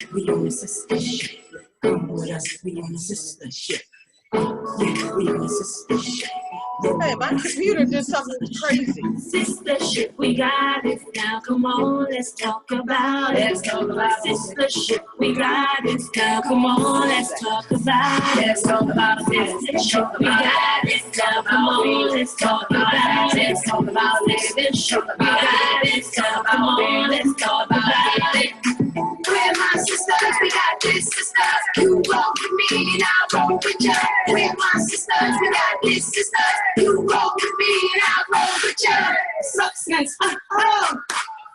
We on a sister ship. Come with us, we on a sister ship. Yeah, we on a sister ship. Hey, my computer did something crazy. Sister ship, we got it now. Come on, let's talk about it. Let's talk about sister ship, we got it now. Come on, let's talk about it. Let's talk about sister ship, we got it now. Come on, let's talk about it. Let's talk about sister ship, we got it now. Come on, let's talk about it. We're my sisters, we got this sisters. You roll with me and I'll roll with you. We're my sisters, we got this sisters. You roll with me and I'll roll with you. Substance,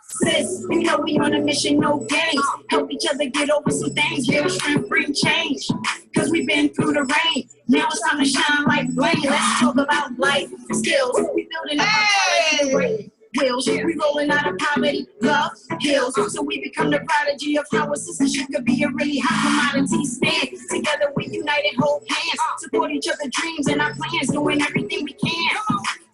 sis, you know we on a mission, no games. Help each other get over some things. Real strength, bring change. Cause we've been through the rain. Now it's time to shine like flame. Let's talk about life skills. We building up our courage. Wheels, we rolling out of poverty, love, hills. So we become the prodigy of how a sistership could be a really hot commodity. Stand together, we united, hold hands, support each other's dreams and our plans, doing everything we can.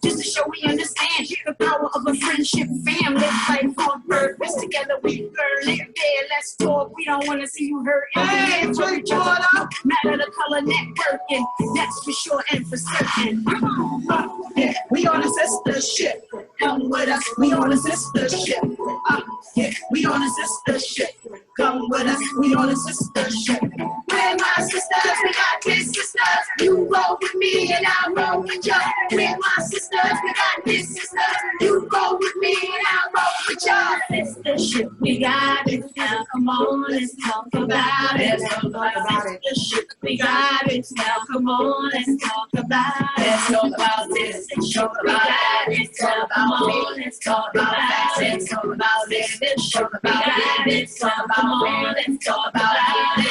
Just to show we understand the power of a friendship, fam. Live life on purpose. Together we learn it. Yeah, let's talk. We don't want to see you hurt. Hey, drink water. No matter the color, networking. That's for sure and for certain. Yeah, we on a sister ship. Come with us, we on a sister ship. Yeah, we on a sister ship. Come with us, we on a sister ship. We're my sisters, we got this sisters. You roll with me and I roll with you. We're my sisters, we got this sisters. You roll with me and I roll with you. Sister ship, we got it now. Come on, let's talk about it. Let's talk about it. Sister ship, we got it now. Come on, let's talk about it. Let's talk about this. Talk about it. Talk about it. Let's talk about it. Let's talk about it. Let's talk about it. Let's talk about it. Let's talk about it.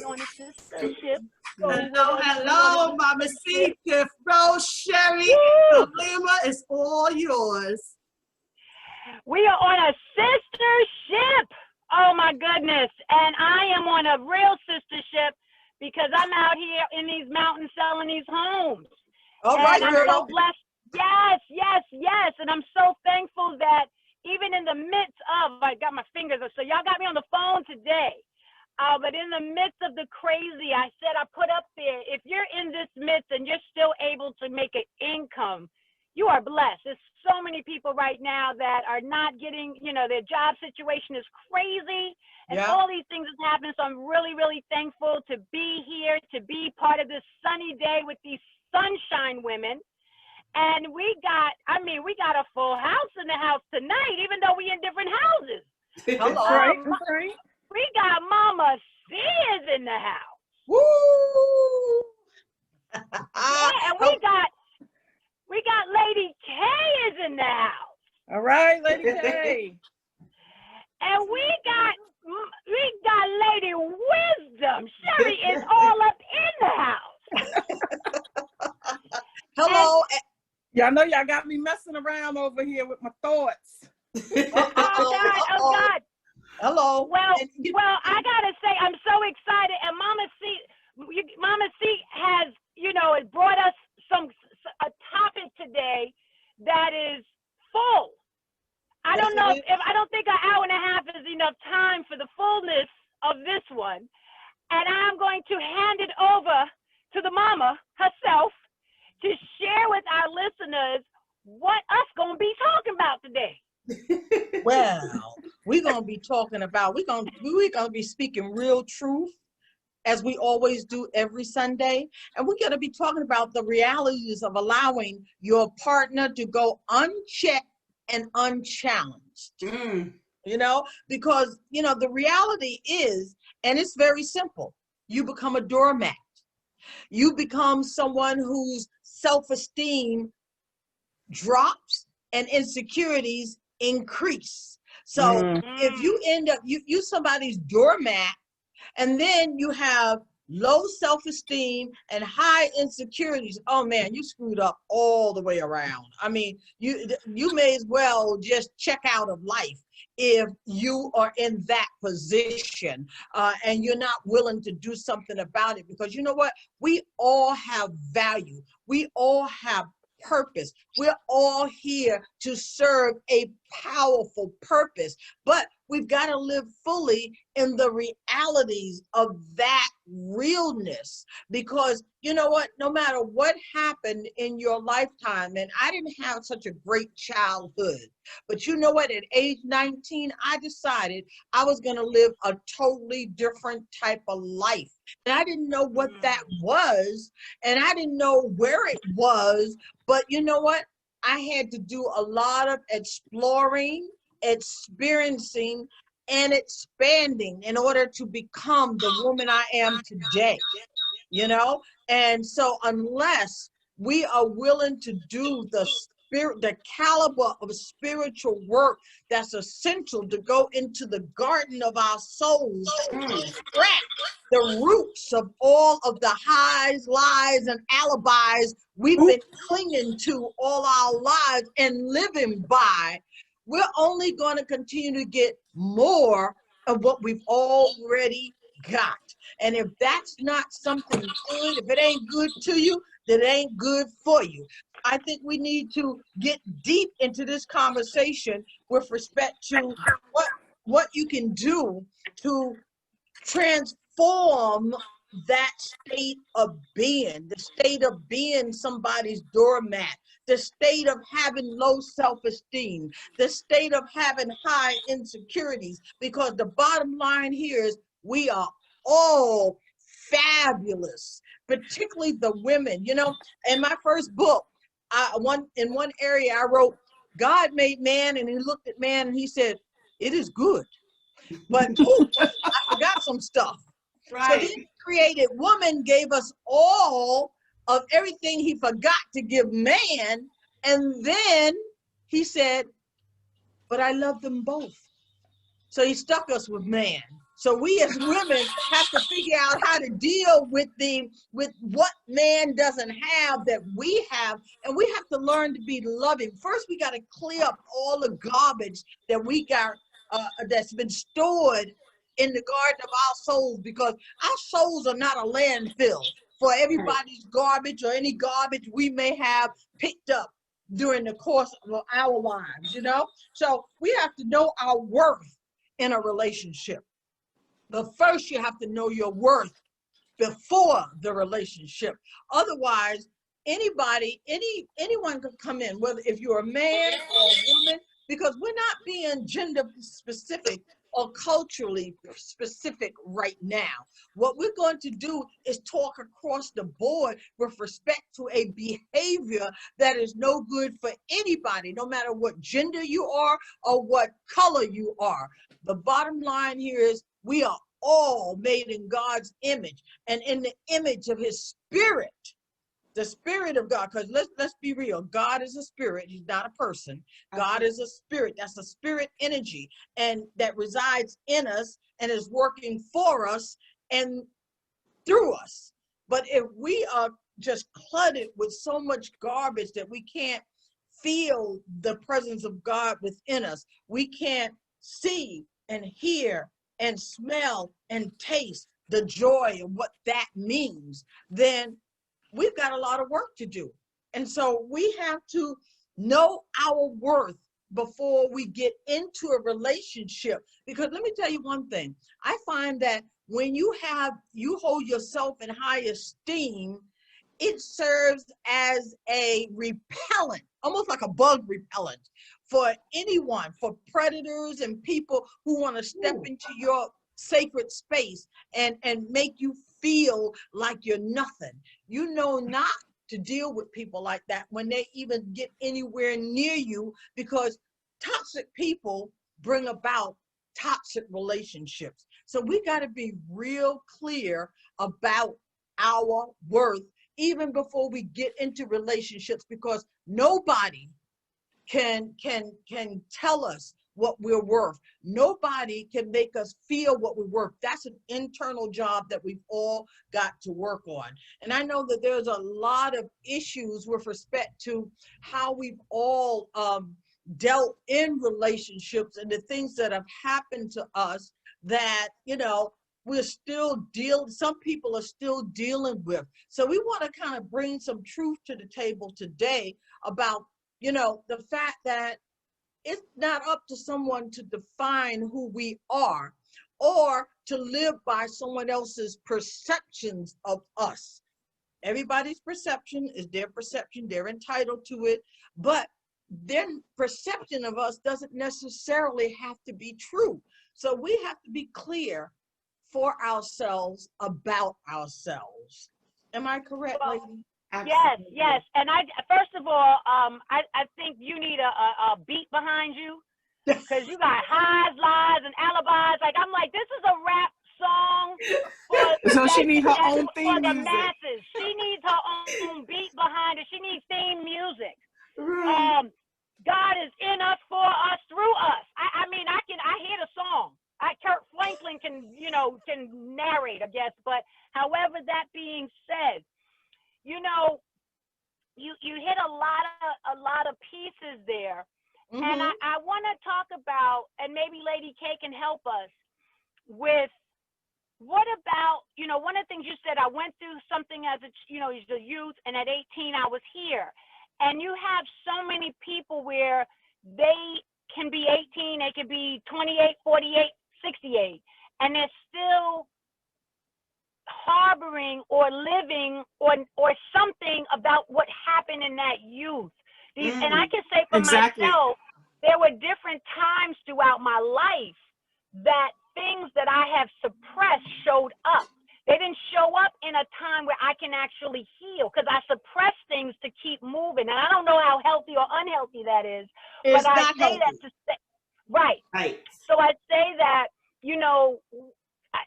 On a sister ship. Hello, hello, Mama C, Tiff, Rose, Sherry, Lima, it's all yours. We are on a sister ship. Oh my goodness. And I am on a real sister ship because I'm out here in these mountains selling these homes. All right, and I'm girl. so blessed. Yes, yes, yes. And I'm so thankful that even in the midst of, I got my fingers, so y'all got me on the phone today. But in the midst of the crazy, I said, I put up there, if you're in this midst and you're still able to make an income, you are blessed. There's so many people right now that are not getting, you know, their job situation is crazy and all these things is happening. So I'm really, really thankful to be here, to be part of this sunny day with these sunshine women. And we got a full house in the house tonight, even though we in different houses. Hello. Right. We got Mama C is in the house. Woo! Yeah, and we got Lady K is in the house. All right, Lady K. And we got Lady Wisdom. Sherry is all up in the house. Hello. Y'all know y'all got me messing around over here with my thoughts. Oh God. Hello. Well, I gotta say, I'm so excited, and Mama C has, it brought us a topic today that is full. I don't know if I don't think an hour and a half is enough time for the fullness of this one, and I'm going to hand it over to the Mama herself to share with our listeners what us gonna be talking about today. Well, we're gonna be talking about we're gonna be speaking real truth as we always do every Sunday, and we're gonna be talking about the realities of allowing your partner to go unchecked and unchallenged. Because the reality is, and it's very simple, you become a doormat. You become someone whose self-esteem drops and insecurities increase. So if you end up, you somebody's doormat, and then you have low self-esteem and high insecurities, oh man, you screwed up all the way around. I mean, you may as well just check out of life if you are in that position and you're not willing to do something about it. Because you know what? We all have value. We all have purpose. We're all here to serve a powerful purpose, but we've got to live fully in the realities of that realness. Because you know what, no matter what happened in your lifetime, and I didn't have such a great childhood, but you know what, at age 19, I decided I was going to live a totally different type of life. And I didn't know what that was, and I didn't know where it was, but you know what? I had to do a lot of exploring, experiencing, and expanding in order to become the woman I am today, you know? And so unless we are willing to do the spirit, the caliber of spiritual work that's essential to go into the garden of our souls, scratch the roots of all of the highs, lies, and alibis we've been clinging to all our lives and living by, we're only going to continue to get more of what we've already got. And if that's not something good, if it ain't good to you, then it ain't good for you. I think we need to get deep into this conversation with respect to what you can do to transform that state of being, the state of being somebody's doormat, the state of having low self-esteem, the state of having high insecurities. Because the bottom line here is we are all fabulous, particularly the women. You know, in my first book, in one area I wrote, God made man and he looked at man and he said, it is good. But I forgot some stuff. Right. So he created woman, gave us all of everything he forgot to give man. And then he said, but I love them both. So he stuck us with man. So we as women have to figure out how to deal with what man doesn't have that we have, and we have to learn to be loving. First, we got to clear up all the garbage that we got that's been stored in the garden of our souls, because our souls are not a landfill for everybody's garbage or any garbage we may have picked up during the course of our lives, you know? So we have to know our worth in a relationship. But first you have to know your worth before the relationship. Otherwise, anyone can come in, whether if you're a man or a woman, because we're not being gender specific or culturally specific right now. What we're going to do is talk across the board with respect to a behavior that is no good for anybody, no matter what gender you are or what color you are. The bottom line here is we are all made in God's image and in the image of his spirit. The spirit of God, because let's be real, God is a spirit, he's not a person. God is a spirit, that's a spirit energy, and that resides in us and is working for us and through us. But if we are just cluttered with so much garbage that we can't feel the presence of God within us, we can't see and hear and smell and taste the joy of what that means, then we've got a lot of work to do. And so we have to know our worth before we get into a relationship. Because let me tell you one thing, I find that when you hold yourself in high esteem, it serves as a repellent, almost like a bug repellent for anyone, for predators and people who want to step into your sacred space and make you feel like you're nothing. You know not to deal with people like that when they even get anywhere near you, because toxic people bring about toxic relationships. So we got to be real clear about our worth even before we get into relationships, because nobody can tell us what we're worth. Nobody can make us feel what we're worth. That's an internal job that we've all got to work on. And I know that there's a lot of issues with respect to how we've all dealt in relationships and the things that have happened to us that, you know, some people are still dealing with. So we want to kind of bring some truth to the table today about, you know, the fact that it's not up to someone to define who we are or to live by someone else's perceptions of us. Everybody's perception is their perception. They're entitled to it, but their perception of us doesn't necessarily have to be true. So we have to be clear for ourselves about ourselves. Am I correct, Well, lady? yes, yes. And I, first of all, I think you need a beat behind you, because you got highs, lies, and alibis. Like, I'm like, this is a rap song So she need her own for theme the music. masses. She needs her own beat behind it. She needs theme music. Right. God is in us, for us, through us. I mean, I hear the song. Kurt Franklin can narrate, I guess. But however, that being said, you know, you hit a lot of pieces there. Mm-hmm. And I want to talk about, and maybe Lady K can help us with, what about, you know, one of the things you said, I went through something as a, you know, as a youth, and at 18 I was here. And you have so many people where they can be 18, they can be 28, 48, 68, and they're still harboring or living or something about what happened in that youth. And I can say for myself, there were different times throughout my life that things that I have suppressed showed up. They didn't show up in a time where I can actually heal, because I suppress things to keep moving. And I don't know how healthy or unhealthy that is, but I say that to say, right. So I say that, you know,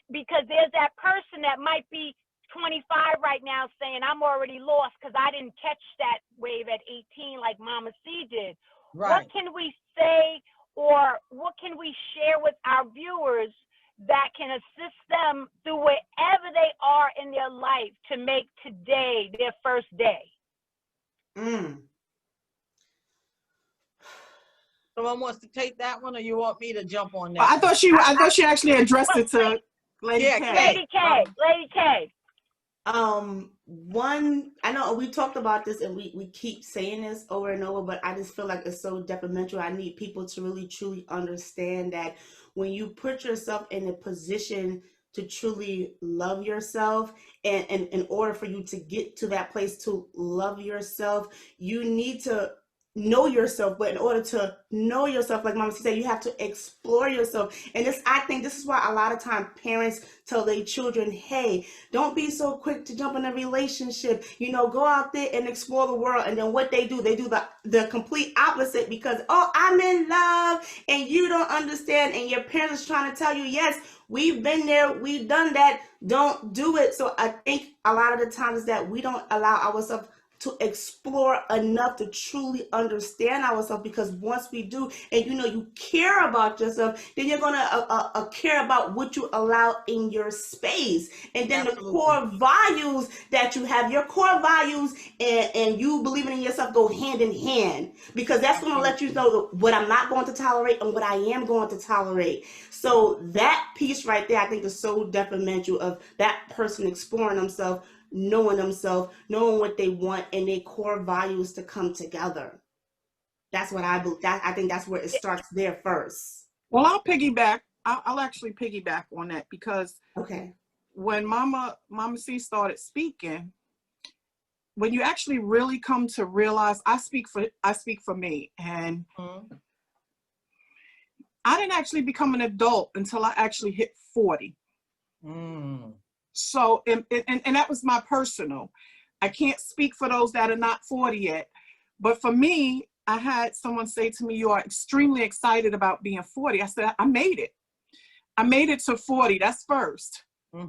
because there's that person that might be 25 right now saying, I'm already lost because I didn't catch that wave at 18 like Mama C did. Right. What can we say, or what can we share with our viewers that can assist them through wherever they are in their life to make today their first day? Someone wants to take that one, or you want me to jump on that? I thought she actually addressed it to Lady K. Lady K. Lady K. One, I know we talked about this and we keep saying this over and over, but I just feel like it's so detrimental. I need people to really truly understand that when you put yourself in a position to truly love yourself, and in order for you to get to that place to love yourself, you need to know yourself. But in order to know yourself, like Mama said, you have to explore yourself. And this, I think this is why a lot of times parents tell their children, hey, don't be so quick to jump in a relationship, you know, go out there and explore the world. And then what they do the complete opposite, because, oh, I'm in love and you don't understand, and your parents are trying to tell you, yes, we've been there, we've done that, don't do it. So I think a lot of the times that we don't allow ourselves to explore enough to truly understand ourselves, because once we do, and you know, you care about yourself, then you're gonna care about what you allow in your space. And then the core values that you have, your core values and you believing in yourself go hand in hand, because that's gonna let you know what I'm not going to tolerate and what I am going to tolerate. So that piece right there, I think, is so detrimental of that person exploring themselves, knowing themselves, knowing what they want, and their core values to come together. That's what I believe. I think that's where it starts there first. Well, I'll piggyback. I'll actually piggyback on that, because when Mama C started speaking, when you actually really come to realize, I speak for me, and I didn't actually become an adult until I actually hit 40. So, and that was my personal. I can't speak for those that are not 40 yet. But for me, I had someone say to me, you are extremely excited about being 40. I said, I made it. I made it to 40. That's first.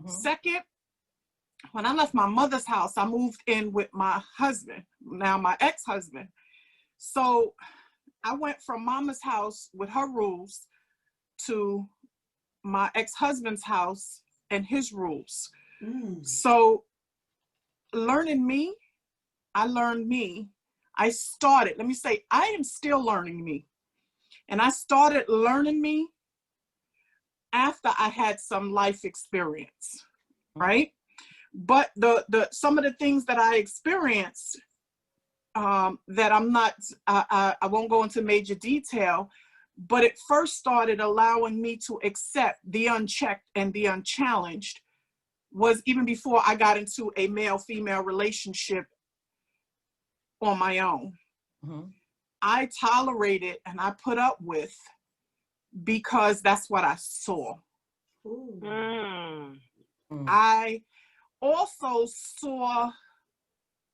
Second, when I left my mother's house, I moved in with my husband, now my ex-husband. So I went from Mama's house with her rules to my ex-husband's house and his rules. So learning me, I learned me. I started, let me say, I am still learning me. And I started learning me after I had some life experience, right? But some of the things that I experienced that I'm not, I won't go into major detail, but it first started allowing me to accept the unchecked and the unchallenged was even before I got into a male-female relationship on my own. Mm-hmm. I tolerated and I put up with because that's what I saw. Mm. I also saw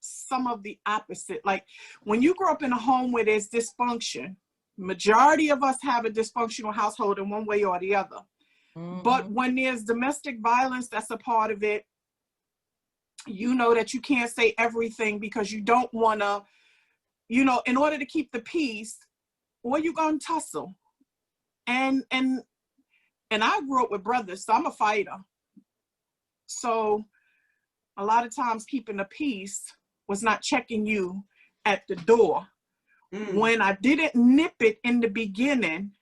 some of the opposite. Like when you grow up in a home where there's dysfunction, majority of us have a dysfunctional household in one way or the other. Mm-hmm. But when there's domestic violence, that's a part of it. You know that you can't say everything because you don't want to, you know, in order to keep the peace, or you're going to tussle. And I grew up with brothers, so I'm a fighter. So a lot of times keeping the peace was not checking you at the door. When I didn't nip it in the beginning,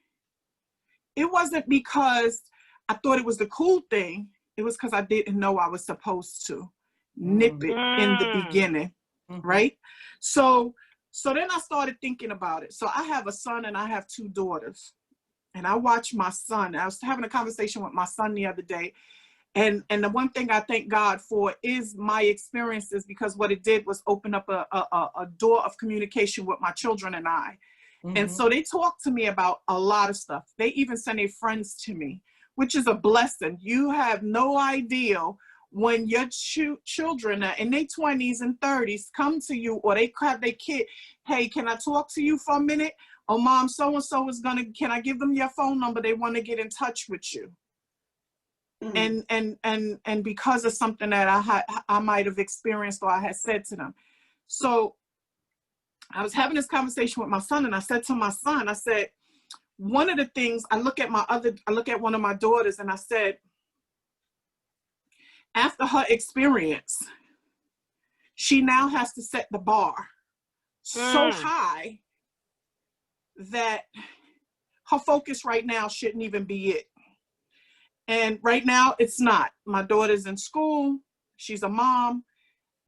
it wasn't because I thought it was the cool thing. It was because I didn't know I was supposed to nip it in the beginning, right? So then I started thinking about it. So I have a son and I have 2 daughters. And I watch my son. I was having a conversation with my son the other day. And the one thing I thank God for is my experiences, because what it did was open up a door of communication with my children and I. And so they talk to me about a lot of stuff. They even send their friends to me, which is a blessing. You have no idea when your children are in their 20s and 30s come to you, or they have their kid, hey, can I talk to you for a minute? Oh, mom, so-and-so is can I give them your phone number? They want to get in touch with you. And because of something that I might have experienced or I had said to them. So I was having this conversation with my son, and I said to my son, I said, one of the things, I look at one of my daughters, and I said, after her experience, she now has to set the bar so high that her focus right now shouldn't even be it. And right now it's not. My daughter's in school, she's a mom,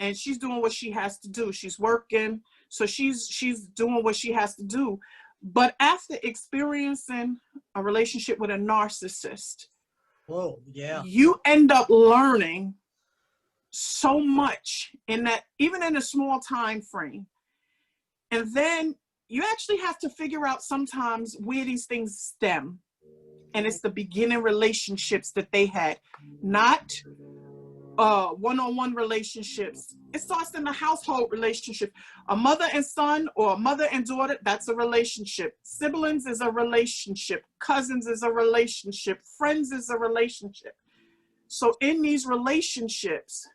and she's doing what she has to do. She's working, so she's doing what she has to do. But after experiencing a relationship with a narcissist, you end up learning so much in that, even in a small time frame. And then you actually have to figure out sometimes where these things stem. And it's the beginning relationships that they had, not one-on-one relationships. It starts in the household relationship. A mother and son, or a mother and daughter, that's a relationship. Siblings is a relationship. Cousins is a relationship. Friends is a relationship. So in these relationships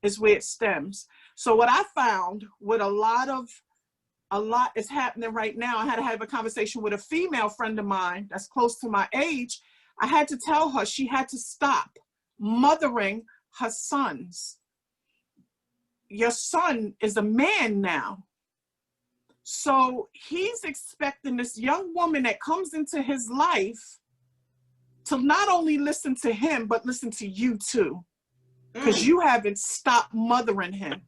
is where it stems. So what I found with a lot is happening right now. I had to have a conversation with a female friend of mine that's close to my age. I had to tell her she had to stop mothering her sons. Your son is a man now. So he's expecting this young woman that comes into his life to not only listen to him, but listen to you too. Because you haven't stopped mothering him.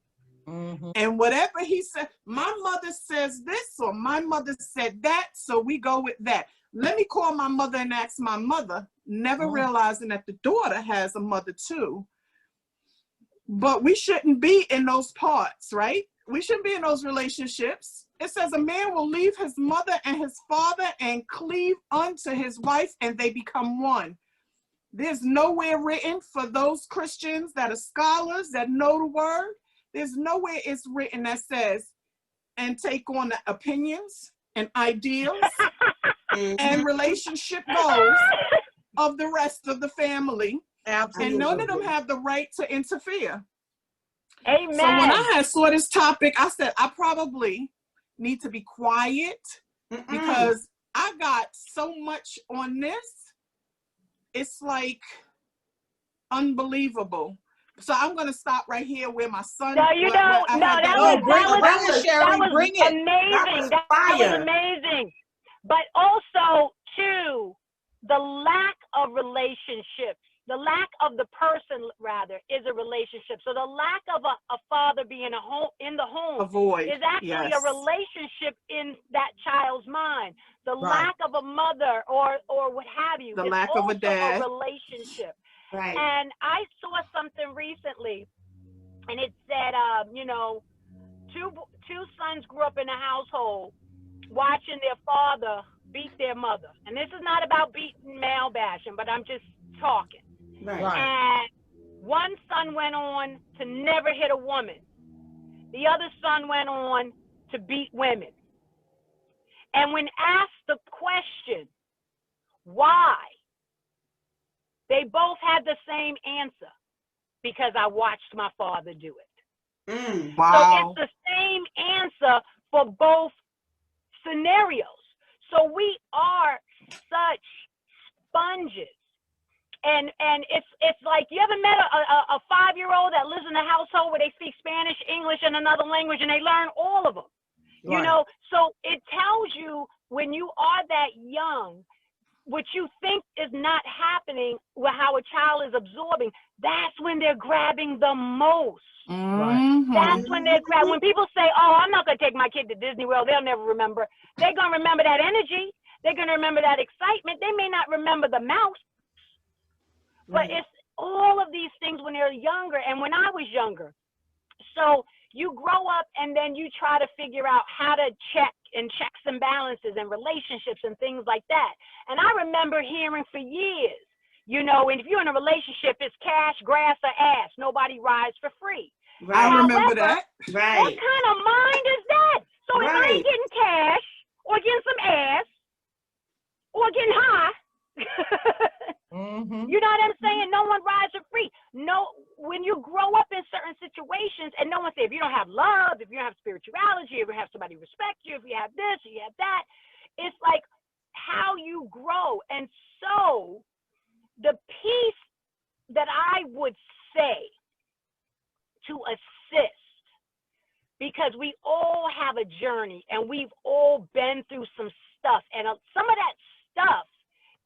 And whatever he said, my mother says this, or my mother said that, so we go with that. Let me call my mother and ask my mother, never realizing that the daughter has a mother too. But we shouldn't be in those parts, right? We shouldn't be in those relationships. It says a man will leave his mother and his father and cleave unto his wife, and they become one. There's nowhere written for those Christians that are scholars that know the word. There's nowhere it's written that says, and take on the opinions and ideals and relationship goals of the rest of the family. Absolutely. And none of them have the right to interfere. Amen. So when I saw this topic, I said, I probably need to be quiet because I got so much on this. It's like unbelievable. So I'm going to stop right here where my son. No, you don't. No, that was amazing. That was amazing. But also, too, the lack of relationships The lack of the person, rather, is a relationship. So the lack of a father being in the home A void. is actually a relationship in that child's mind. The lack of a mother or what have you The is lack also of a dad. a relationship. Right. And I saw something recently, and it said, you know, two sons grew up in a household watching their father beat their mother. And this is not about beating, male bashing, but I'm just talking. Right. And one son went on to never hit a woman. The other son went on to beat women. And when asked the question, why? They both had the same answer: because I watched my father do it. Wow. So it's the same answer for both scenarios. So we are such sponges. And it's like, you ever met a 5-year-old that lives in a household where they speak Spanish, English, and another language, and they learn all of them? You know, so it tells you when you are that young, what you think is not happening with how a child is absorbing, that's when they're grabbing the most. That's when they're grabbing. When people say, oh, I'm not going to take my kid to Disney World, they'll never remember. They're going to remember that energy. They're going to remember that excitement. They may not remember the mouse. But it's all of these things when they're younger and when I was younger. So you grow up and then you try to figure out how to check and checks and balances and relationships and things like that. And I remember hearing for years, you know, and if you're in a relationship, it's cash, grass, or ass. Nobody rides for free. Right. I remember that. Right. What kind of mind is that? So if I ain't getting cash or getting some ass or getting high, you know what I'm saying? No one rides for free. No, when you grow up in certain situations and no one says, if you don't have love, if you don't have spirituality, if you have somebody respect you, if you have this, or you have that, it's like how you grow. And so the piece that I would say to assist, because we all have a journey and we've all been through some stuff, and some of that stuff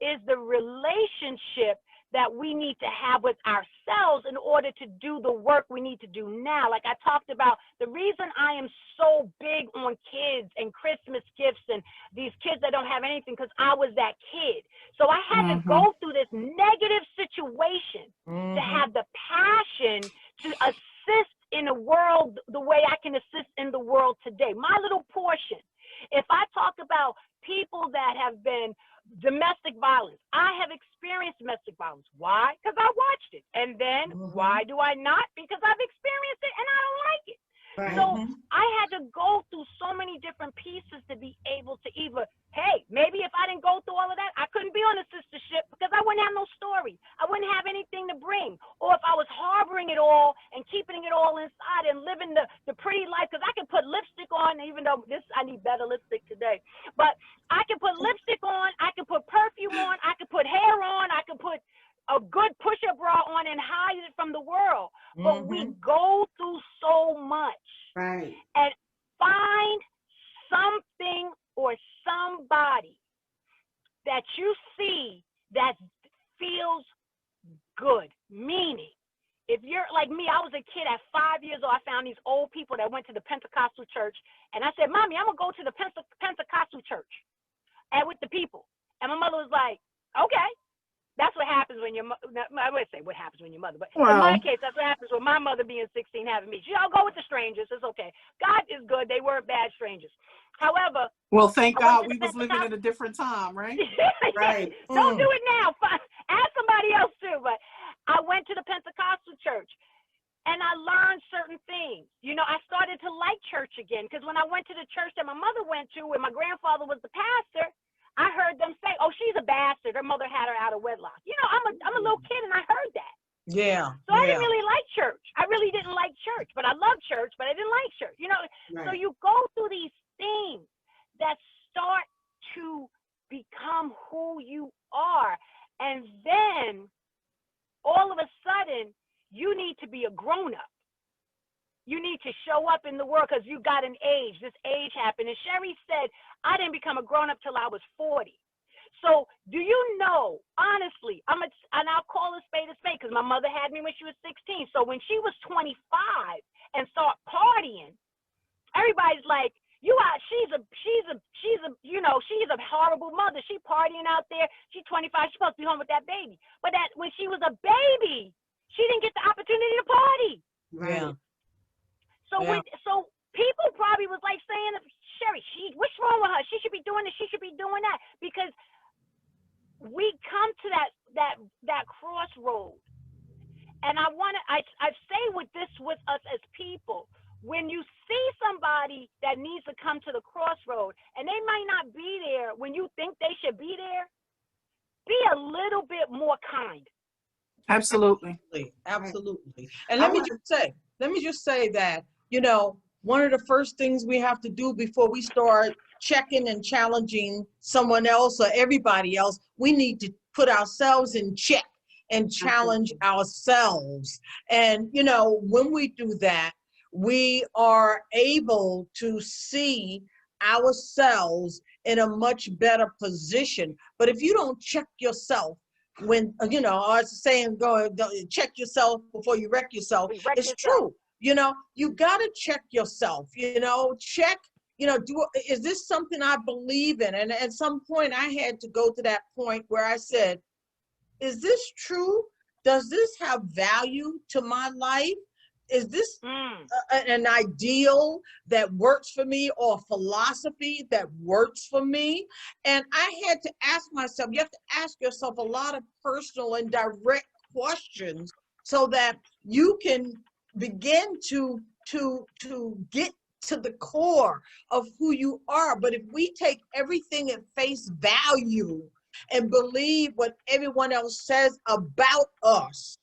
is the relationship that we need to have with ourselves in order to do the work we need to do now. Like I talked about, the reason I am so big on kids and Christmas gifts and these kids that don't have anything, because I was that kid. So I had to go through this negative situation to have the passion to assist in the world the way I can assist in the world today. My little portion. If I talk about people that have been domestic violence, I have experienced domestic violence. Why? Because I watched it. And then why do I not? Because I've experienced it and I don't like it. Right. So I had to go through so many different pieces to be able to either, hey, maybe if I didn't go through all of that, I couldn't be on a sister ship because I wouldn't have no story. I wouldn't have anything to bring. Or if I was harboring it all and keeping it all inside and living the pretty life, because I could put lipstick on, even though I need better lipstick today. But I could put lipstick on, I could put perfume on, I could put hair on, I could put a good push-up bra on and hide it from the world. But we go through so much. Right. And find something or somebody that you see that feels good. Meaning, if you're like me, I was a kid at 5 years old. I found these old people that went to the Pentecostal church. And I said, Mommy, I'm going to go to the Pentecostal church and with the people. And my mother was like, okay. That's what happens when I would say what happens when your mother, but in my case, that's what happens with my mother being 16, having me. I'll go with the strangers. It's okay. God is good. They weren't bad strangers. However. Well, thank God we was living at a different time, right? Right. Don't do it now. Ask somebody else too. But I went to the Pentecostal church and I learned certain things. You know, I started to like church again because when I went to the church that my mother went to, where my grandfather was the pastor, I heard them say, oh, she's a bastard. Her mother had her out of wedlock. You know, I'm a little kid and I heard that. Yeah. So I didn't really like church. I really didn't like church, but I loved church, but I didn't like church. You know, so you go through these things that start to become who you are. And then all of a sudden, you need to be a grown-up. You need to show up in the world because you got an age. This age happened. And Sherry said, I didn't become a grown-up till I was 40. So do you know, honestly, and I'll call a spade because my mother had me when she was 16. So when she was 25 and start partying, everybody's like, she's a horrible mother. She partying out there. She's 25. She's supposed to be home with that baby. But when she was a baby, she didn't get the opportunity to party. Yeah. So so people probably was like saying, Sherry, what's wrong with her? She should be doing this. She should be doing that. Because we come to that crossroad. And I say with us as people, when you see somebody that needs to come to the crossroad and they might not be there when you think they should be there, be a little bit more kind. Absolutely. Absolutely. And let me just say that, one of the first things we have to do before we start checking and challenging someone else or everybody else, we need to put ourselves in check and challenge ourselves. And, when we do that, we are able to see ourselves in a much better position. But if you don't check yourself, when, I was saying, go check yourself before you wreck yourself. It's true. You got to check yourself, check, is this something I believe in? And at some point I had to go to that point where I said, is this true? Does this have value to my life? Is this an ideal that works for me or a philosophy that works for me? And I had to ask myself, you have to ask yourself a lot of personal and direct questions so that you can begin to get to the core of who you are. But if we take everything at face value and believe what everyone else says about us,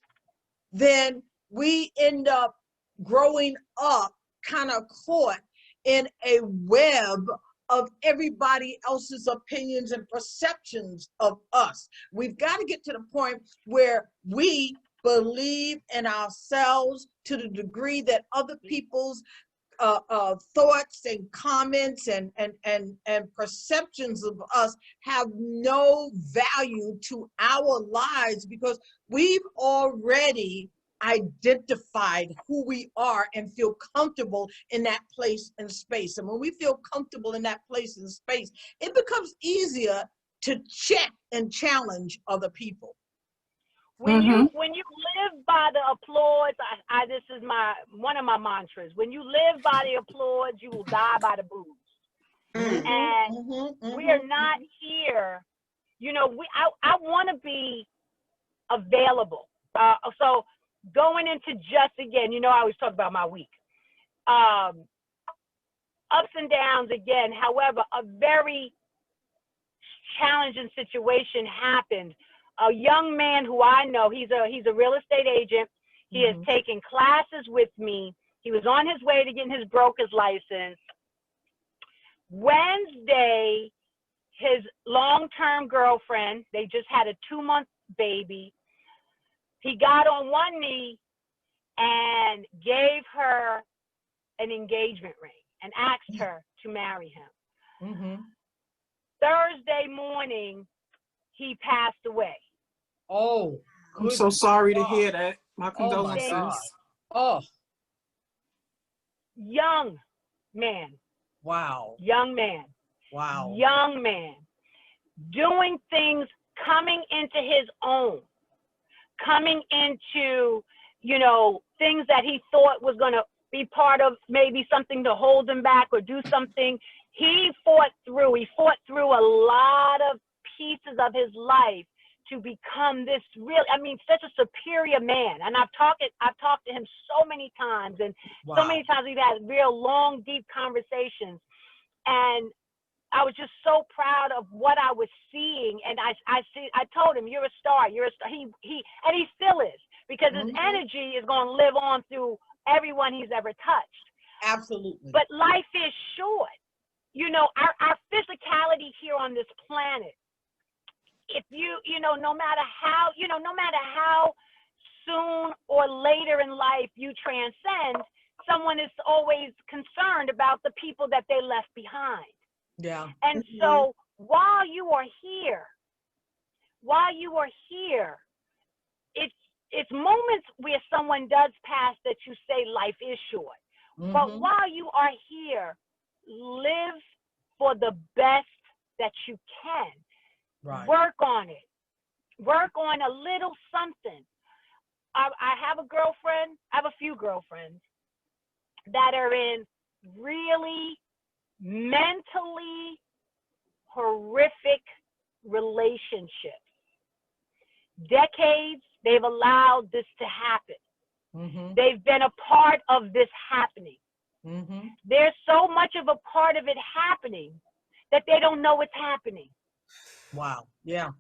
then we end up growing up kind of caught in a web of everybody else's opinions and perceptions of us. We've got to get to the point where we believe in ourselves to the degree that other people's thoughts and comments and perceptions of us have no value to our lives, because we've already identified who we are and feel comfortable in that place and space. And when we feel comfortable in that place and space, it becomes easier to check and challenge other people. When you live by the applause, this is one of my mantras. When you live by the applause, you will die by the boos. And we are not here. I want to be available. So going into just again, I always talk about my week. Ups and downs again. However, a very challenging situation happened. A young man who I know, he's a real estate agent. He has taken classes with me. He was on his way to getting his broker's license. Wednesday, his long-term girlfriend, they just had a 2-month baby. He got on one knee and gave her an engagement ring and asked her to marry him. Thursday morning, he passed away. Oh, I'm so sorry to hear that. My condolences. Oh, my God. Young man. Wow. Young man. Wow. Young man. Doing things, coming into his own. Coming into, things that he thought was going to be part of maybe something to hold him back or do something. He fought through a lot of pieces of his life to become this such a superior man. And I've talked to him so many times, and so many times we've had real long, deep conversations. And I was just so proud of what I was seeing. And I told him, you're a star. He and he still is, because his energy is going to live on through everyone he's ever touched. Absolutely. But life is short. Our physicality here on this planet, if no matter how soon or later in life you transcend, someone is always concerned about the people that they left behind. Yeah. And so while you are here, while you are here, it's moments where someone does pass that you say life is short. But while you are here, live for the best that you can. Right. Work on it. Work on a little something. I have a girlfriend. I have a few girlfriends that are in really mentally horrific relationships. Decades, they've allowed this to happen. They've been a part of this happening. There's so much of a part of it happening that they don't know it's happening. Wow. Yeah.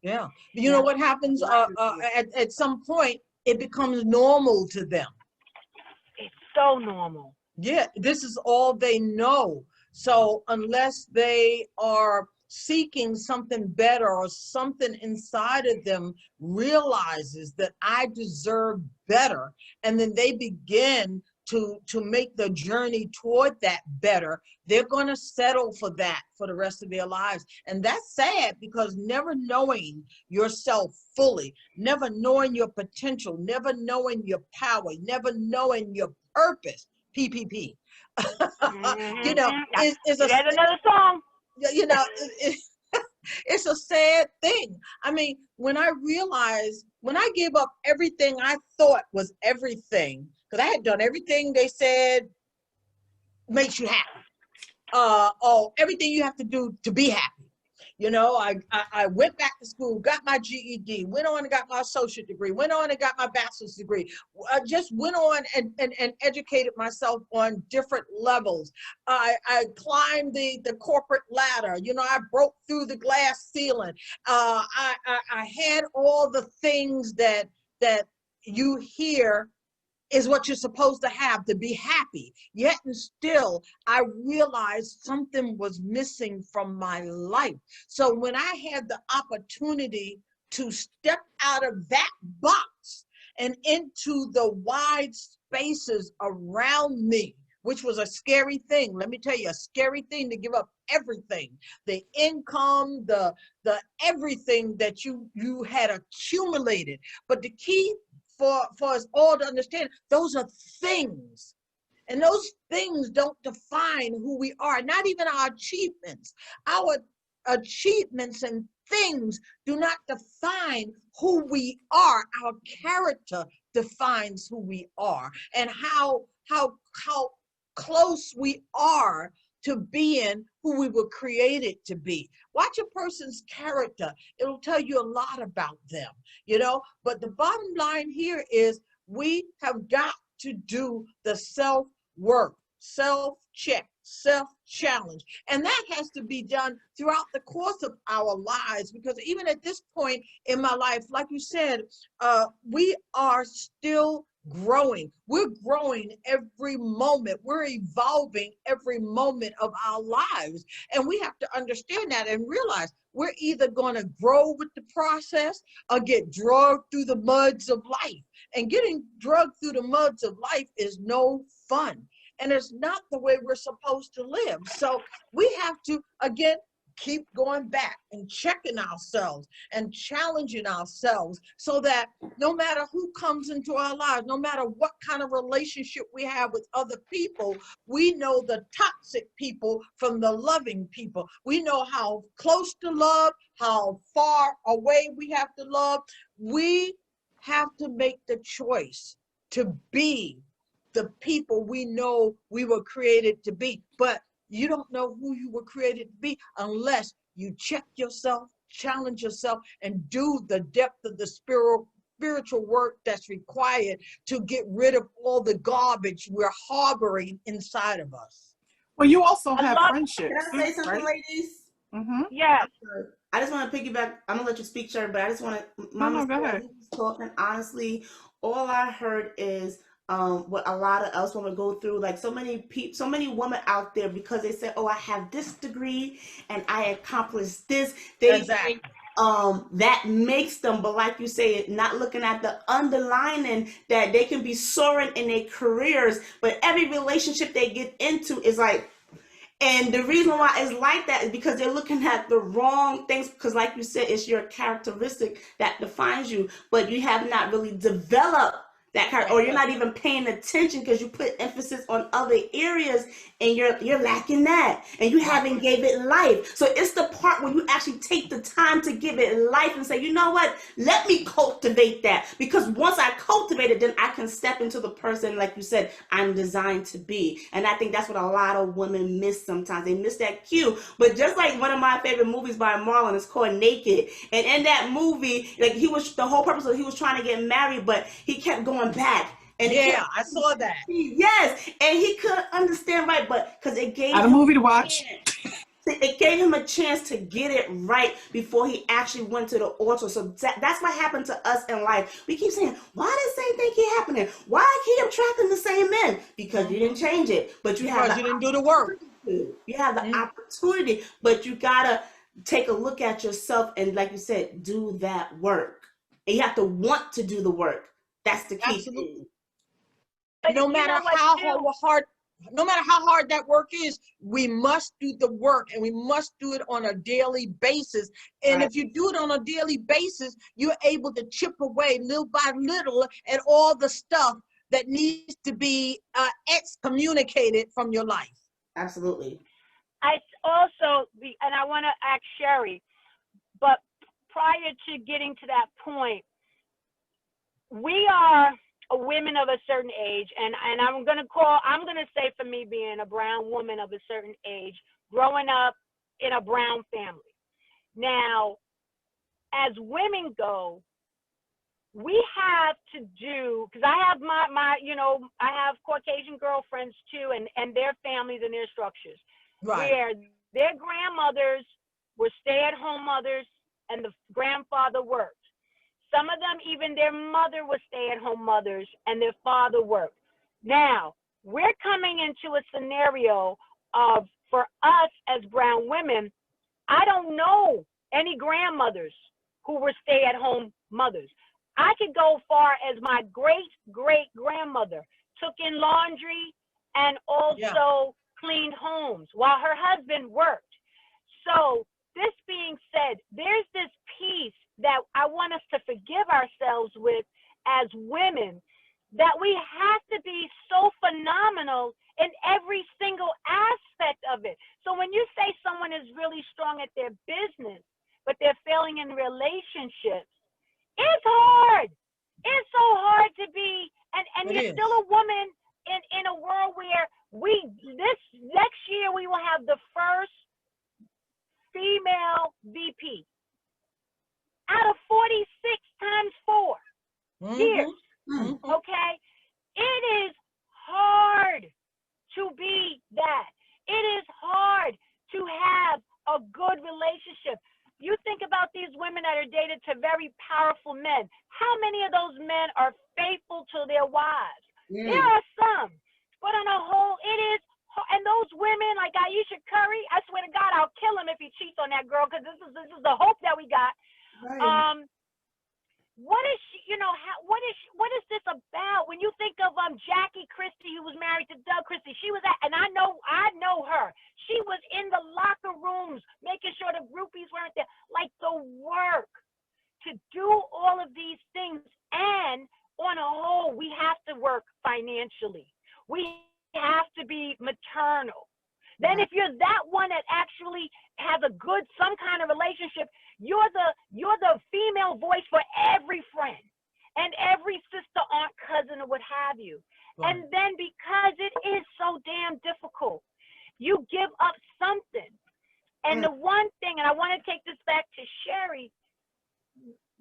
Yeah. You know what happens at some point, it becomes normal to them. It's so normal. Yeah, this is all they know. So unless they are seeking something better, or something inside of them realizes that I deserve better, and then they begin to make the journey toward that better, they're going to settle for that for the rest of their lives. And that's sad, because never knowing yourself fully, never knowing your potential, never knowing your power, never knowing your purpose, PPP, you know, is That's another song. You know, it's a sad thing. I mean, when I gave up everything I thought was everything, because I had done everything they said makes you happy. Everything you have to do to be happy. You know, I went back to school, got my GED, went on and got my associate degree, went on and got my bachelor's degree. I just went on and educated myself on different levels. I climbed the corporate ladder. You know, I broke through the glass ceiling. I had all the things that you hear is what you're supposed to have to be happy. Yet and still, I realized something was missing from my life. So when I had the opportunity to step out of that box and into the wide spaces around me, which was a scary thing. Let me tell you, a scary thing to give up everything, the income, the everything that you had accumulated. But the key for us all to understand, those are things. And those things don't define who we are, not even our achievements. Our achievements and things do not define who we are. Our character defines who we are, and how close we are to being who we were created to be. Watch a person's character. It'll tell you a lot about them, you know? But the bottom line here is we have got to do the self-work, self-check, self-challenge. And that has to be done throughout the course of our lives, because even at this point in my life, like you said, we are still growing. We're growing every moment. We're evolving every moment of our lives. And we have to understand that and realize we're either going to grow with the process or get drugged through the muds of life. And getting drugged through the muds of life is no fun. And it's not the way we're supposed to live. So we have to, again, keep going back and checking ourselves and challenging ourselves, so that no matter who comes into our lives, no matter what kind of relationship we have with other people, we know the toxic people from the loving people. We know how close to love, how far away we have to love. We have to make the choice to be the people we know we were created to be. But you don't know who you were created to be unless you check yourself, challenge yourself, and do the depth of the spiritual work that's required to get rid of all the garbage we're harboring inside of us. Well, you also have friendships. Can I say something, right? ladies? Yes. I just want to piggyback. I'm gonna let you speak, Sharon, but I just want to. No, go ahead. Talking honestly, all I heard is what a lot of us women go through. Like so many people, so many women out there, because they say, "Oh, I have this degree and I accomplished this." They Exactly. That makes them, but like you say, not looking at the underlining that they can be soaring in their careers, but every relationship they get into is like, And the reason why it's like that is because they're looking at the wrong things. Because like you said, it's your characteristic that defines you, but you have not really developed that character, or you're not even paying attention because you put emphasis on other areas, and you're lacking that, and you haven't gave it life. So it's the part where you actually take the time to give it life and say, you know what, let me cultivate that, because once I cultivate it, then I can step into the person, like you said, I'm designed to be. And I think that's what a lot of women miss sometimes. They miss that cue. But just like one of my favorite movies by Marlon is called Naked, and in that movie, like, the whole purpose of he was trying to get married, but he kept going back. And yeah, I saw that. Yes, and he couldn't understand, right, but because it gave Got a him movie to watch. it gave him a chance to get it right before he actually went to the altar. So that's what happened to us in life. We keep saying, why does the same thing keep happening? Why I keep attracting the same men? Because you didn't change it, but you have You didn't do the work. You have the opportunity, but you gotta take a look at yourself and, like you said, do that work. And you have to want to do the work. That's the key. Absolutely. But No matter how hard, no matter how hard that work is, we must do the work, and we must do it on a daily basis. And if you do it on a daily basis, you're able to chip away little by little at all the stuff that needs to be excommunicated from your life. Absolutely. I also, and I want to ask Sherry, but prior to getting to that point, we are women of a certain age, and I'm gonna say, for me, being a brown woman of a certain age, growing up in a brown family. Now, as women go, we have to do, because I have my I have Caucasian girlfriends too, and their families and their structures, where their grandmothers were stay-at-home mothers and the grandfather worked. Some of them, even their mother was stay-at-home mothers and their father worked. Now, we're coming into a scenario of, for us as brown women, I don't know any grandmothers who were stay-at-home mothers. I could go far as my great-great-grandmother took in laundry and also cleaned homes while her husband worked. So this being said, there's this piece that I want us to forgive ourselves with as women, that we have to be so phenomenal in every single aspect of it. So when you say someone is really strong at their business, but they're failing in relationships, it's hard. It's so hard to be, and you're still a woman in a world where this next year we will have the first female VP out of 46 times 4 years. Okay, it is hard to be that. It is hard to have a good relationship. You think about these women that are dated to very powerful men. How many of those men are faithful to their wives? There are some, but on a whole, it is. And those women like Aisha Curry, I swear to God, I'll kill him if he cheats on that girl, because this is the hope that we got. What is she, what is this about? When you think of Jackie Christie, who was married to Doug Christie, she was and I know her. She was in the locker rooms making sure the groupies weren't there. Like, the work to do all of these things, and on a whole, we have to work financially. We have to be maternal. Then if you're that one that actually has some kind of relationship, you're the female voice for every friend and every sister, aunt, cousin, or what have you. And then because it is so damn difficult, you give up something. And the one thing, and I want to take this back to Sherry,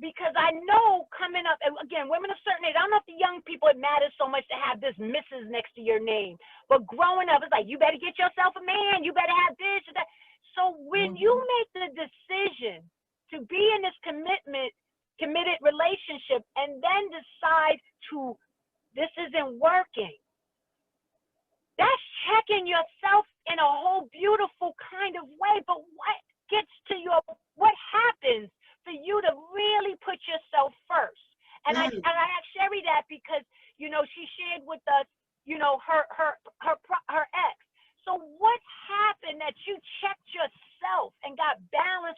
because I know coming up, and again, women of certain age, I don't know if the young people, it matters so much to have this Mrs. next to your name. But growing up, it's like, you better get yourself a man, you better have this or that. So when you make the decision to be in this committed relationship, and then decide this isn't working, that's checking yourself in a whole beautiful kind of way. But what happens for you to really put yourself first? And I asked Sherry that because, she shared with us, her ex. So what happened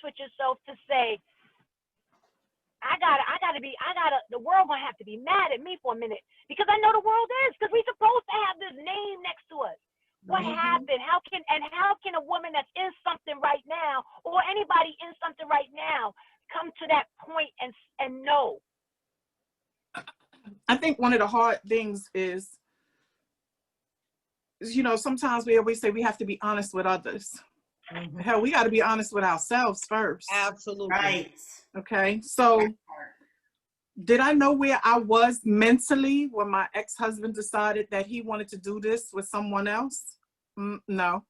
with yourself to say, the world gonna have to be mad at me for a minute, because I know the world is, because we're supposed to have this name next to us. What happened? How can a woman that's in something right now, or anybody in something right now, come to that point and know? I think one of the hard things is, you know, sometimes we always say we have to be honest with others. Hell, we got to be honest with ourselves first. Absolutely. Right. Okay. So did I know where I was mentally when my ex-husband decided that he wanted to do this with someone else? No.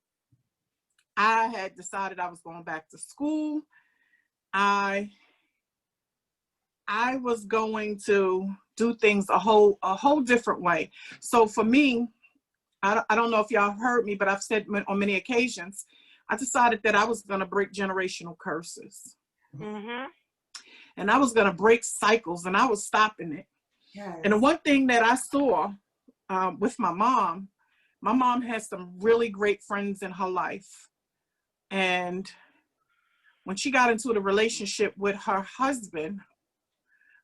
I had decided I was going back to school. I was going to do things a whole different way. So for me, I don't know if y'all heard me, but I've said on many occasions, I decided that I was going to break generational curses. And I was going to break cycles, and I was stopping it. Yes. And the one thing that I saw with my mom has some really great friends in her life. And when she got into the relationship with her husband,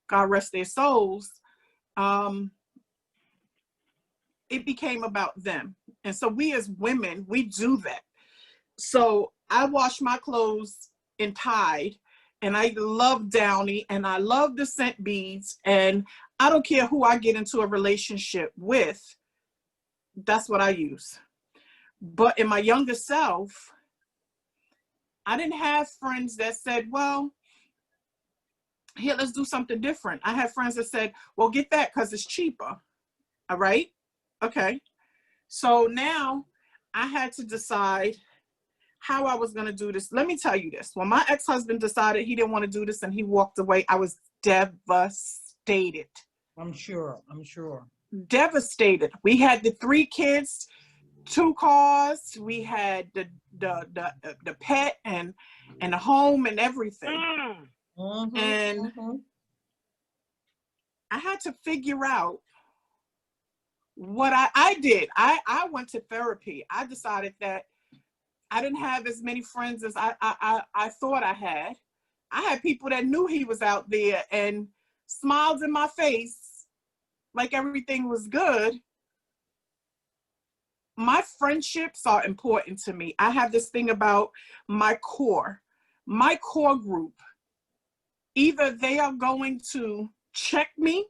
God rest their souls, it became about them. And so we as women, we do that. So I wash my clothes in Tide, and I love Downy, and I love the scent beads, and I don't care who I get into a relationship with, that's what I use. But in my younger self, I didn't have friends that said, well, here, let's do something different. I had friends that said, well, get that because it's cheaper. All right. Okay. So now I had to decide how I was going to do this. Let me tell you this. When my ex-husband decided he didn't want to do this and he walked away, I was devastated. I'm sure. Devastated. We had the 3 kids, 2 cars. We had the pet and the home and everything. And I had to figure out what I did. I went to therapy. I decided that I didn't have as many friends as I thought I had. I had people that knew he was out there and smiled in my face like everything was good. My friendships are important to me. I have this thing about my core group. Either they are going to check me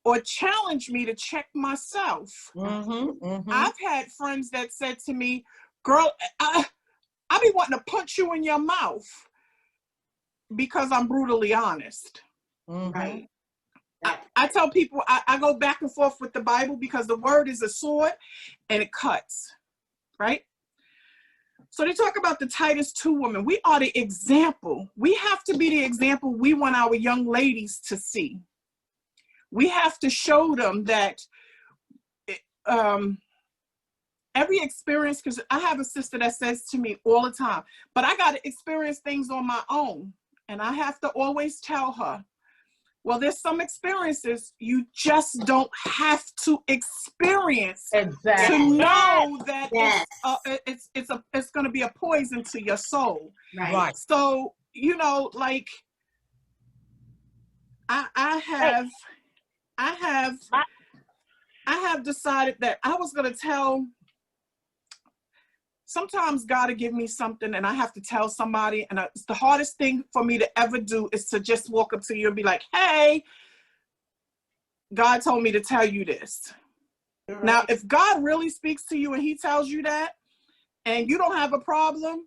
or challenge me to check myself. I've had friends that said to me, girl, I be wanting to punch you in your mouth because I'm brutally honest. Right. I tell people, I go back and forth with the Bible because the word is a sword and it cuts, right? So they talk about the Titus 2 woman. We are the example. We have to be the example we want our young ladies to see. We have to show them that every experience, because I have a sister that says to me all the time, but I got to experience things on my own. And I have to always tell her, well, there's some experiences you just don't have to experience to know that it's going to be a poison to your soul. Right. So, you know, like I have decided that I was going to tell. Sometimes God will give me something and I have to tell somebody, and it's the hardest thing for me to ever do is to just walk up to you and be like, hey, God told me to tell you this. Right. Now, if God really speaks to you and he tells you that and you don't have a problem,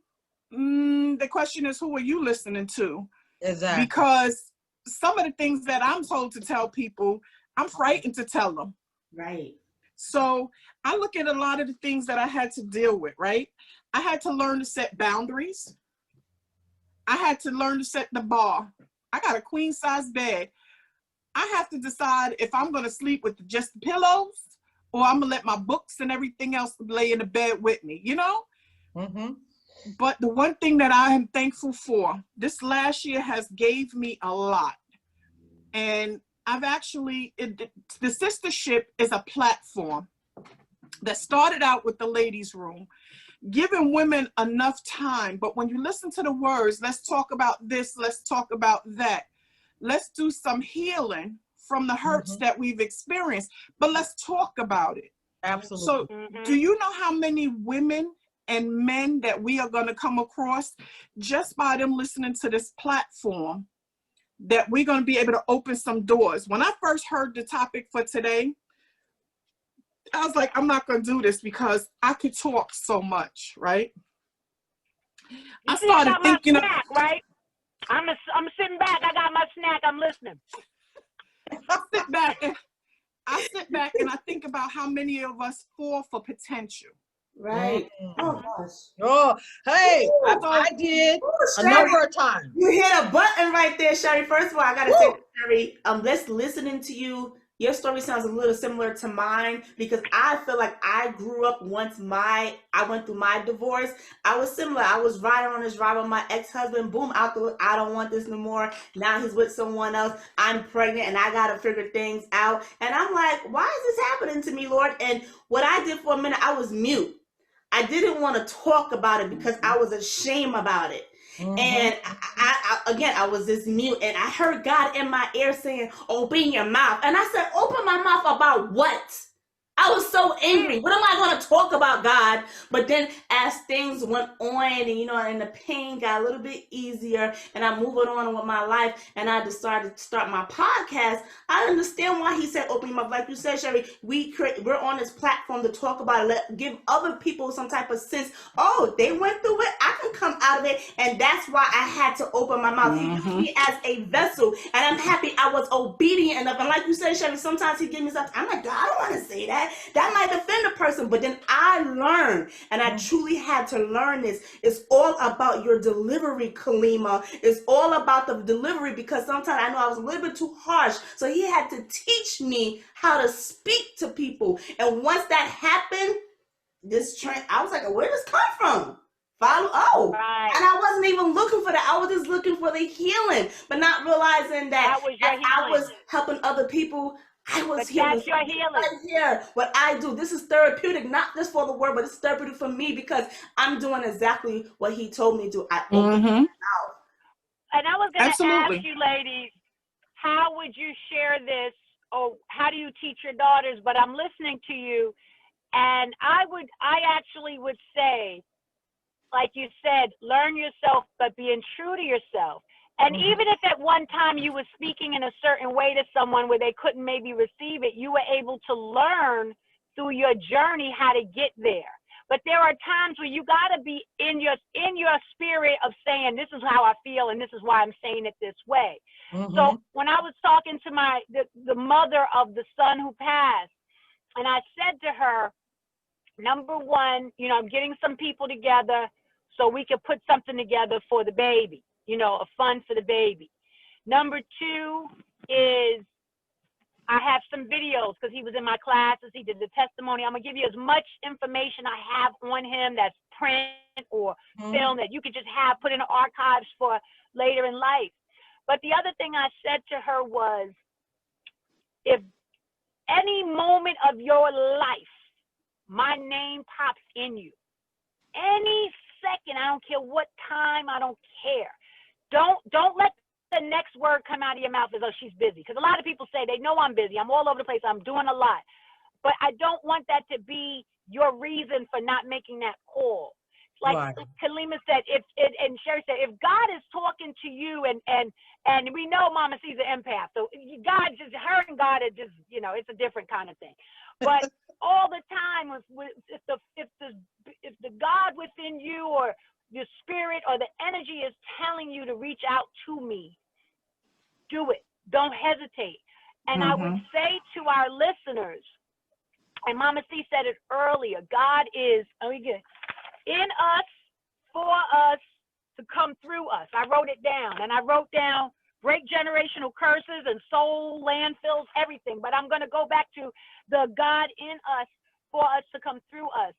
the question is, who are you listening to? Exactly. Because some of the things that I'm told to tell people, I'm frightened to tell them. Right. So I look at a lot of the things that I had to deal with, right? I had to learn to set boundaries. I had to learn to set the bar. I got a queen size bed. I have to decide if I'm going to sleep with just the pillows or I'm going to let my books and everything else lay in the bed with me, you know? But the one thing that I am thankful for, this last year has gave me a lot. And I've actually, the sistership is a platform that started out with the ladies' room. giving women enough time. But when you listen to the words, let's talk about this, let's talk about that. Let's do some healing from the hurts that we've experienced, but let's talk about it. Absolutely. So do you know how many women and men that we are going to come across just by them listening to this platform, that we're going to be able to open some doors? When I first heard the topic for today, I was like, I'm not going to do this because I could talk so much, right? I started thinking, snack, right? I'm sitting back. I got my snack. I'm listening. I sit back and I think about how many of us fall for potential. Right. Oh gosh. Oh, hey, I did a number of times. You hit a button right there, Sherry. First of all, I gotta say, Sherry, listening to you, your story sounds a little similar to mine, because I feel like I grew up once I went through my divorce. I was similar. I was riding on this ride with my ex-husband. Boom, I don't want this no more. Now he's with someone else. I'm pregnant and I gotta figure things out. And I'm like, why is this happening to me, Lord? And what I did for a minute, I was mute. I didn't want to talk about it because I was ashamed about it. And I was this mute, and I heard God in my ear saying, open your mouth. And I said, open my mouth about what? I was so angry. What am I going to talk about, God? But then as things went on, and the pain got a little bit easier, and I'm moving on with my life, and I decided to start my podcast, I understand why he said open your mouth. Like you said, Sherry, we're on this platform to talk about it, give other people some type of sense. Oh, they went through it. I can come out of it. And that's why I had to open my mouth. He used me as a vessel, and I'm happy I was obedient enough. And like you said, Sherry, sometimes he gives me stuff. I'm like, God, I don't want to say that. That might offend a person, but then I learned, and I truly had to learn this. It's all about your delivery, Kalima. It's all about the delivery, because sometimes I know I was a little bit too harsh. So he had to teach me how to speak to people. And once that happened, I was like, where does this come from? Right. And I wasn't even looking for that. I was just looking for the healing, but not realizing that I was helping other people. I was healing. That's your healing. Right here, what I do, this is therapeutic, not just for the word, but it's therapeutic for me, because I'm doing exactly what he told me to. I opened my mouth. And I was going to ask you, ladies, how would you share this, or how do you teach your daughters? But I'm listening to you, and I actually would say, like you said, learn yourself, but being true to yourself. And even if at one time you were speaking in a certain way to someone where they couldn't maybe receive it, you were able to learn through your journey how to get there. But there are times where you got to be in your spirit of saying, this is how I feel, and this is why I'm saying it this way. So when I was talking to the mother of the son who passed, and I said to her, number one, I'm getting some people together so we could put something together for the baby. A fund for the baby. Number two is I have some videos, because he was in my classes. He did the testimony. I'm going to give you as much information I have on him that's print or film that you could just put in the archives for later in life. But the other thing I said to her was, if any moment of your life, my name pops in you, any second, I don't care what time, I don't care. Don't let the next word come out of your mouth as though she's busy. Because a lot of people say they know I'm busy. I'm all over the place. I'm doing a lot. But I don't want that to be your reason for not making that call. Like Kalima said, and Sherry said, if God is talking to you, and we know Mama C's an empath, so her and God are just, it's a different kind of thing. But all the time, if the God within you, or your spirit, or the energy is telling you to reach out to me, do it. Don't hesitate. And I would say to our listeners, and Mama C said it earlier, God is in us, for us, to come through us. I wrote it down, and I wrote down break generational curses and soul landfills, everything. But I'm going to go back to the God in us, for us to come through us.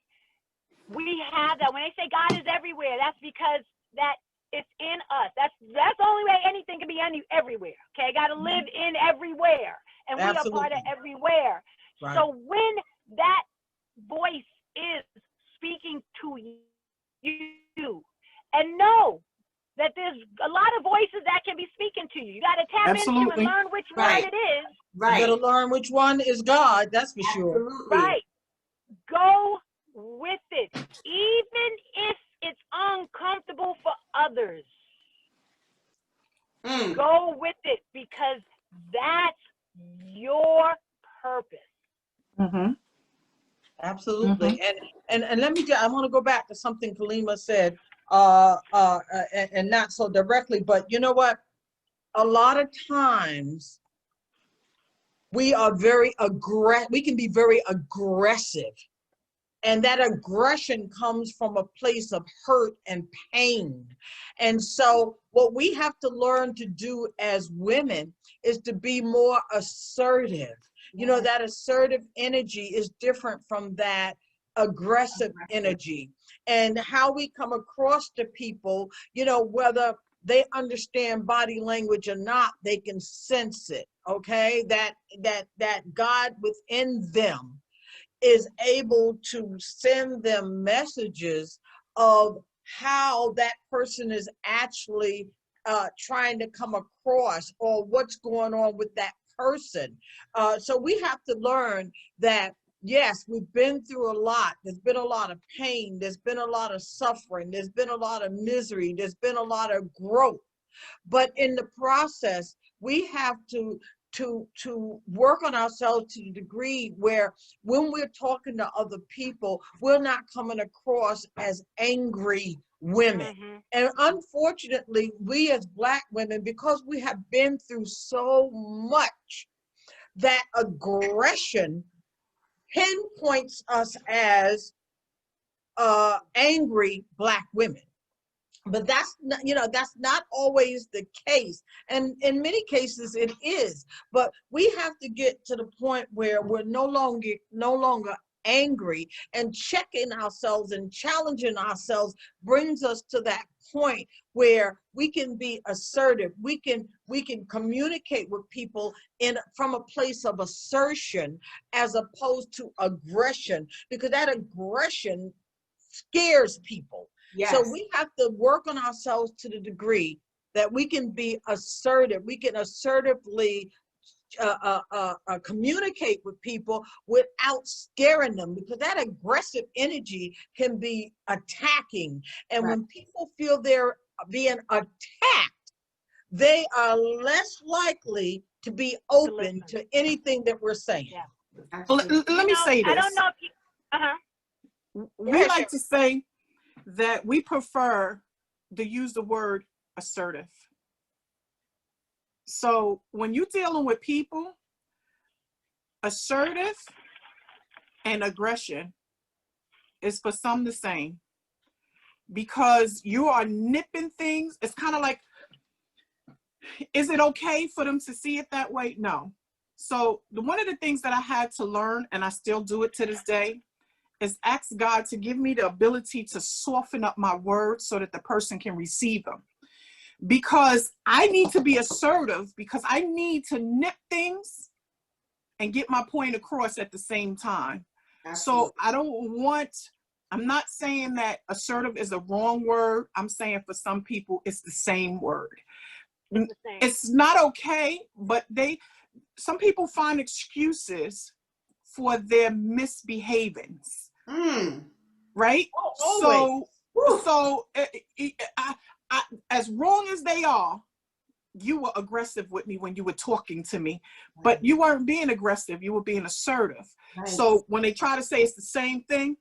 We have that. When they say God is everywhere, that's because that it's in us. That's the only way anything can be everywhere. Okay, got to live in everywhere, and we are part of everywhere. Right. So when that voice is speaking to you. And know that there's a lot of voices that can be speaking to you. You got to tap into Absolutely. and learn which Right. one it is. You Right. better learn which one is God, that's for sure. Absolutely. Right. Go with it, even if it's uncomfortable for others. Go with it, because that's your purpose. Mm-hmm. Absolutely. And let me I want to go back to something Kalima said, and not so directly, but you know what? A lot of times we are we can be very aggressive. And that aggression comes from a place of hurt and pain. And so what we have to learn to do as women is to be more assertive. You know, that assertive energy is different from that aggressive energy. And how we come across to people, you know, whether they understand body language or not, they can sense it, okay? That God within them is able to send them messages of how that person is actually trying to come across, or what's going on with that person. So we have to learn that, yes, we've been through a lot. There's been a lot of pain. There's been a lot of suffering. There's been a lot of misery. There's been a lot of growth. But in the process, we have to work on ourselves to the degree where when we're talking to other people, we're not coming across as angry women. And unfortunately, we as Black women, because we have been through so much, that aggression pinpoints us as angry Black women. But that's not, you know, that's not always the case. And in many cases it is. But we have to get to the point where we're no longer angry, and checking ourselves and challenging ourselves brings us to that point where we can be assertive. We can communicate with people from a place of assertion as opposed to aggression, because that aggression scares people. Yes. So we have to work on ourselves to the degree that we can be assertive. We can assertively communicate with people without scaring them, because that aggressive energy can be attacking. And when people feel they're being attacked, they are less likely to be open to anything that we're saying. Yeah. Well, let me say this. I don't know if you, We like to say that we prefer to use the word assertive. So when you're dealing with people, assertive and aggression is for some the same, because you are nipping things. It's kind of like, is it okay for them to see it that way? No. So one of the things that I had to learn, and I still do it to this day, is ask God to give me the ability to soften up my words so that the person can receive them. Because I need to be assertive, because I need to nip things and get my point across at the same time. Absolutely. So I'm not saying that assertive is a wrong word. I'm saying for some people it's the same word. It's not okay, but some people find excuses for their misbehavings. Right? So as wrong as they are, you were aggressive with me when you were talking to me, but you weren't being aggressive, you were being assertive. So when they try to say it's the same thing,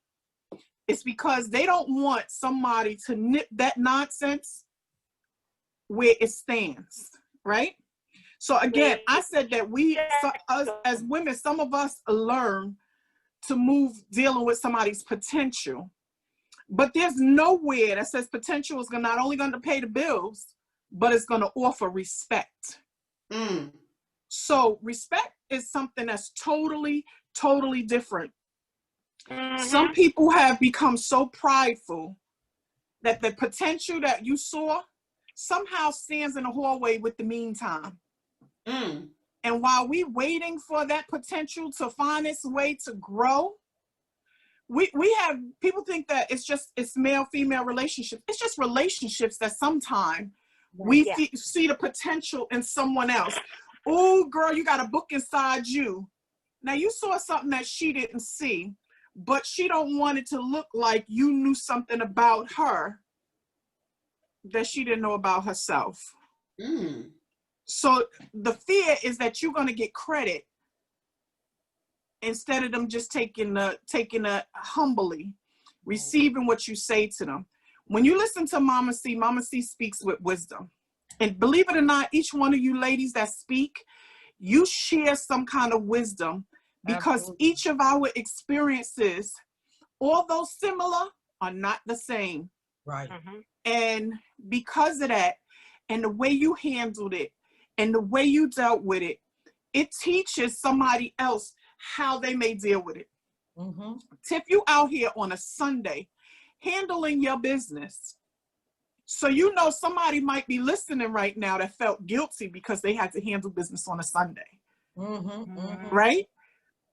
it's because they don't want somebody to nip that nonsense where it stands, right? So again, I said that us as women, some of us learn to move dealing with somebody's potential, but there's nowhere that says potential is not only going to pay the bills, but it's going to offer respect. So respect is something that's totally, totally different. Some people have become so prideful that the potential that you saw somehow stands in the hallway with the meantime. And while we waiting for that potential to find its way to grow, we have, people think that it's male female relationships. It's just relationships that sometimes we see the potential in someone else. Oh, girl, you got a book inside you. Now you saw something that she didn't see, but she don't want it to look like you knew something about her that she didn't know about herself. So the fear is that you're going to get credit instead of them just taking it humbly, receiving what you say to them. When you listen to Mama C speaks with wisdom. And believe it or not, each one of you ladies that speak, you share some kind of wisdom, because Absolutely. Each of our experiences, although similar, are not the same. Right. And because of that, and the way you handled it, and the way you dealt with it, it teaches somebody else how they may deal with it. Tip, you out here on a Sunday handling your business. So you know somebody might be listening right now that felt guilty because they had to handle business on a Sunday. Right?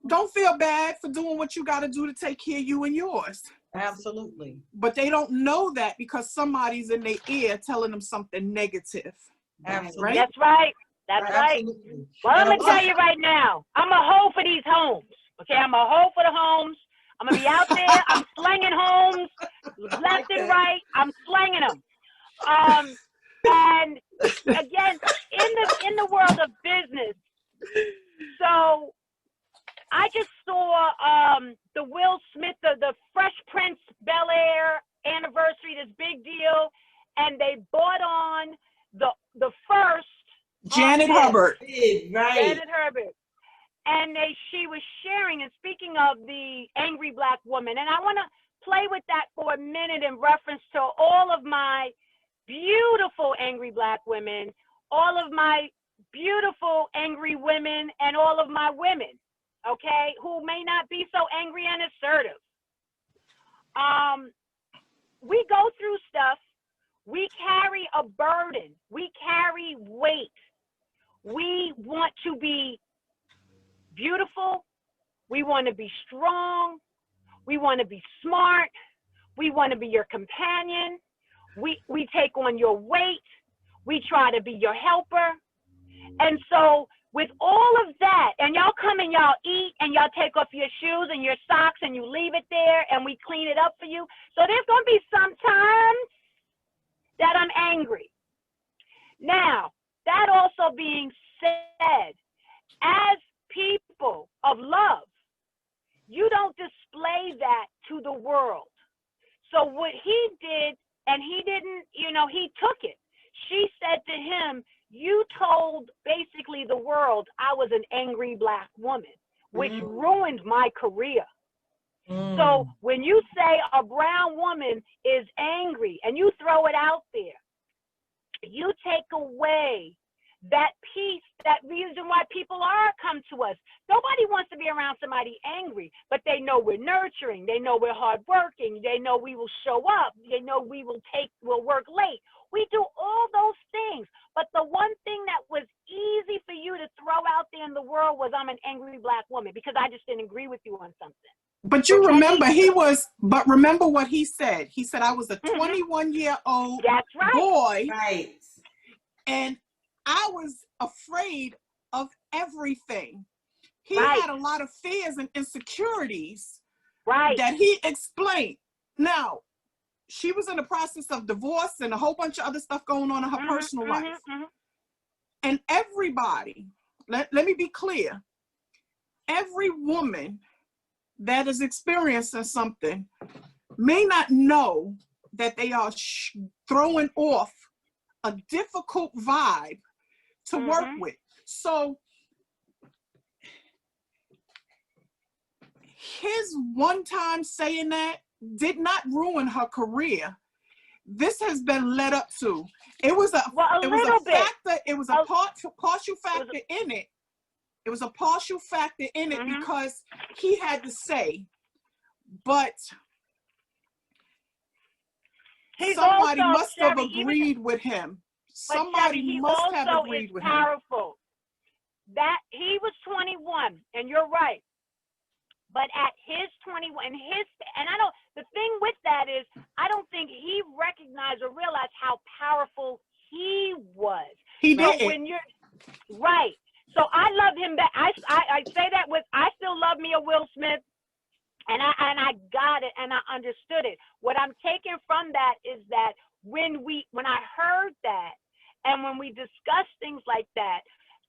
Don't feel bad for doing what you got to do to take care of you and yours. Absolutely. But they don't know that because somebody's in their ear telling them something negative. Absolutely. Right? That's right. That's right. Well, I'm going to tell you right now, I'm a hoe for these homes. Okay, I'm a hoe for the homes. I'm going to be out there. I'm slinging homes left and right. I'm slinging them. And again, in the world of business, so I just saw the Will Smith, the Fresh Prince Bel-Air anniversary, this big deal, and they bought on the first Janet Hubbard. Right. Janet Hubbard. And she was sharing and speaking of the angry Black woman. And I want to play with that for a minute in reference to all of my beautiful angry Black women, all of my beautiful angry women, and all of my women, okay, who may not be so angry and assertive. We go through stuff. We carry a burden. We carry weight. We want to be beautiful. We want to be strong. We want to be smart. We want to be your companion. We take on your weight. We try to be your helper. And so with all of that, and y'all come and y'all eat and y'all take off your shoes and your socks and you leave it there and we clean it up for you. So there's going to be some times that I'm angry. Now, that also being said, as people of love, you don't display that to the world. So what he did, and he didn't, he took it. She said to him, you told basically the world I was an angry Black woman, which ruined my career. So when you say a brown woman is angry and you throw it out there, you take away that piece, that reason why people come to us. Nobody wants to be around somebody angry, but they know we're nurturing. They know we're hardworking. They know we will show up. They know we'll work late. We do all those things. But the one thing that was easy for you to throw out there in the world was I'm an angry Black woman because I just didn't agree with you on something. But you remember remember what he said. He said, I was a 21-year-old boy. Right. And I was afraid of everything. He had a lot of fears and insecurities that he explained. Now, she was in the process of divorce and a whole bunch of other stuff going on in her personal life. And everybody, let me be clear, every woman that is experiencing something may not know that they are throwing off a difficult vibe to work with. So his one time saying that did not ruin her career. This has been led up to. It was a factor. It was a partial factor in it. It was a partial factor in it because he had to say, but somebody must have agreed with him. Somebody must have agreed with him. That he was 21, and you're right. But at his 21, and I don't, the thing with that is, I don't think he recognized or realized how powerful he was. He So did. when you're, right. So I love him back. I say that with, I still love me a Will Smith, and I got it and I understood it. What I'm taking from that is that when I heard that, and when we discuss things like that,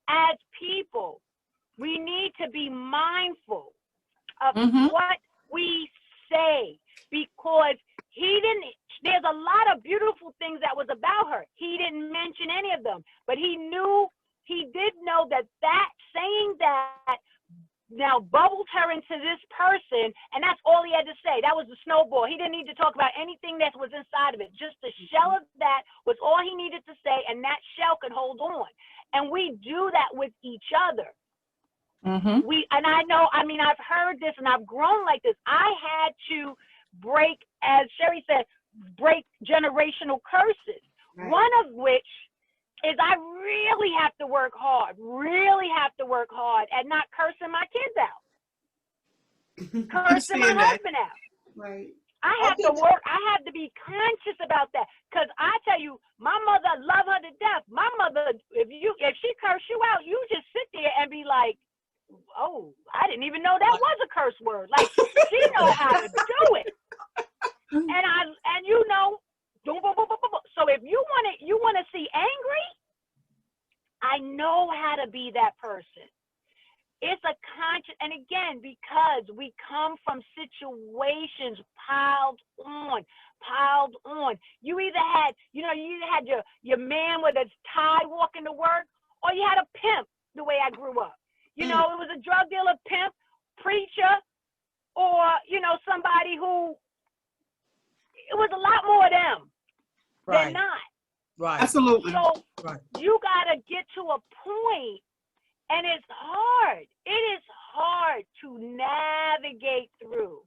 as people, we need to be mindful of what we say, because there's a lot of beautiful things that was about her. He didn't mention any of them, but he did know that saying that now bubbled her into this person, and that's all he had to say. That was the snowball. He didn't need to talk about anything that was inside of it. Just the shell of that was all he needed to say, and that shell could hold on. And we do that with each other. And I know, I mean, I've heard this and I've grown like this. I had to break, as Sherry said, break generational curses. Right. One of which is I really have to work hard at not cursing my kids out, cursing my husband out. Right. I have to work. I have to be conscious about that, because I tell you, my mother, love her to death. My mother, if she curse you out, you just sit there and be like, oh, I didn't even know that was a curse word. Like, she know how to do it. And you know, so if you want to see angry, I know how to be that person. It's a conscious, and again, because we come from situations piled on. You either had your man with his tie walking to work, or you had a pimp, the way I grew up. You know, it was a drug dealer, pimp, preacher, or, somebody who, it was a lot more of them than not. Right. Absolutely. So you got to get to a point, and it's hard. It is hard to navigate through.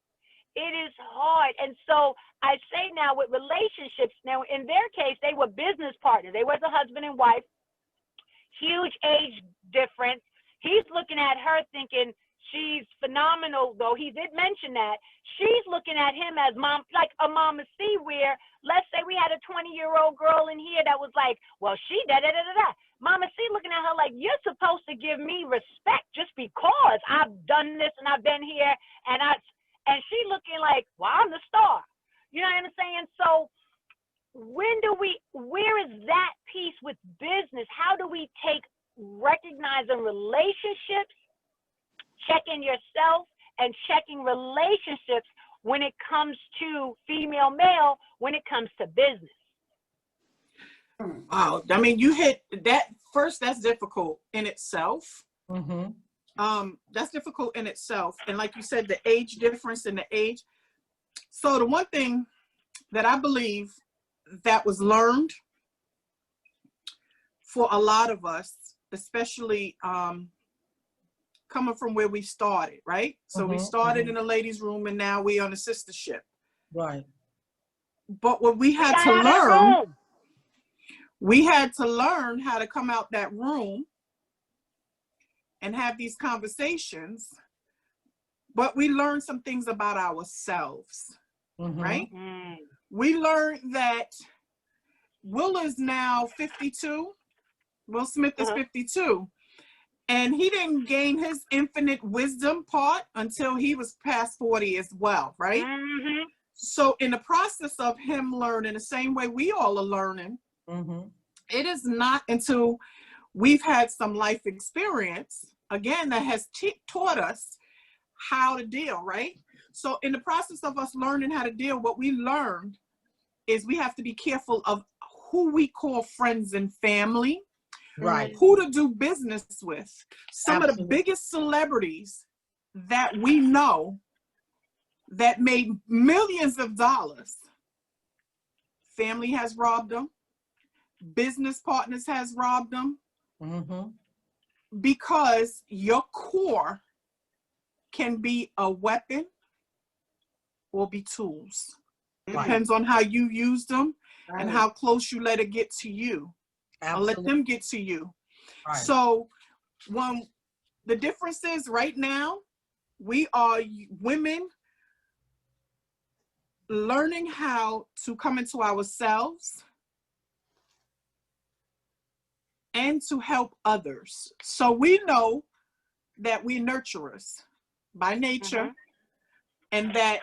It is hard. And so I say now with relationships, now in their case, they were business partners. They were the husband and wife, huge age difference. He's looking at her thinking she's phenomenal, though he did mention that. She's looking at him as mom, like a mama C, where let's say we had a 20-year-old girl in here that was like, well, she da-da-da-da-da. Mama C looking at her like, you're supposed to give me respect just because I've done this and I've been here. And she looking like, well, I'm the star. You know what I'm saying? So where is that piece with business? How do we take recognizing relationships, checking yourself, and checking relationships when it comes to female male, when it comes to business? Wow. I mean, you hit that first. That's difficult in itself. That's difficult in itself. And like you said, the age difference in the age. So the one thing that I believe that was learned for a lot of us, especially coming from where we started, right? So we started in a ladies' room, and now we're on a sistership. Right. But what we had to learn, we had to learn how to come out that room and have these conversations. But we learned some things about ourselves, right? We learned that Will is now 52. Will Smith is 52. And he didn't gain his infinite wisdom part until he was past 40 as well, right? So in the process of him learning, the same way we all are learning, it is not until we've had some life experience, again, that has taught us how to deal, right? So in the process of us learning how to deal, what we learned is we have to be careful of who we call friends and family, right? Who to do business with. Some of the biggest celebrities that we know that made millions of dollars, family has robbed them, business partners has robbed them, because your core can be a weapon or be tools. Depends on how you use them and how close you let it get to you. Or let them get to you. So when the difference is right now, We are women learning how to come into ourselves and to help others. So we know that we nurturers by nature, and that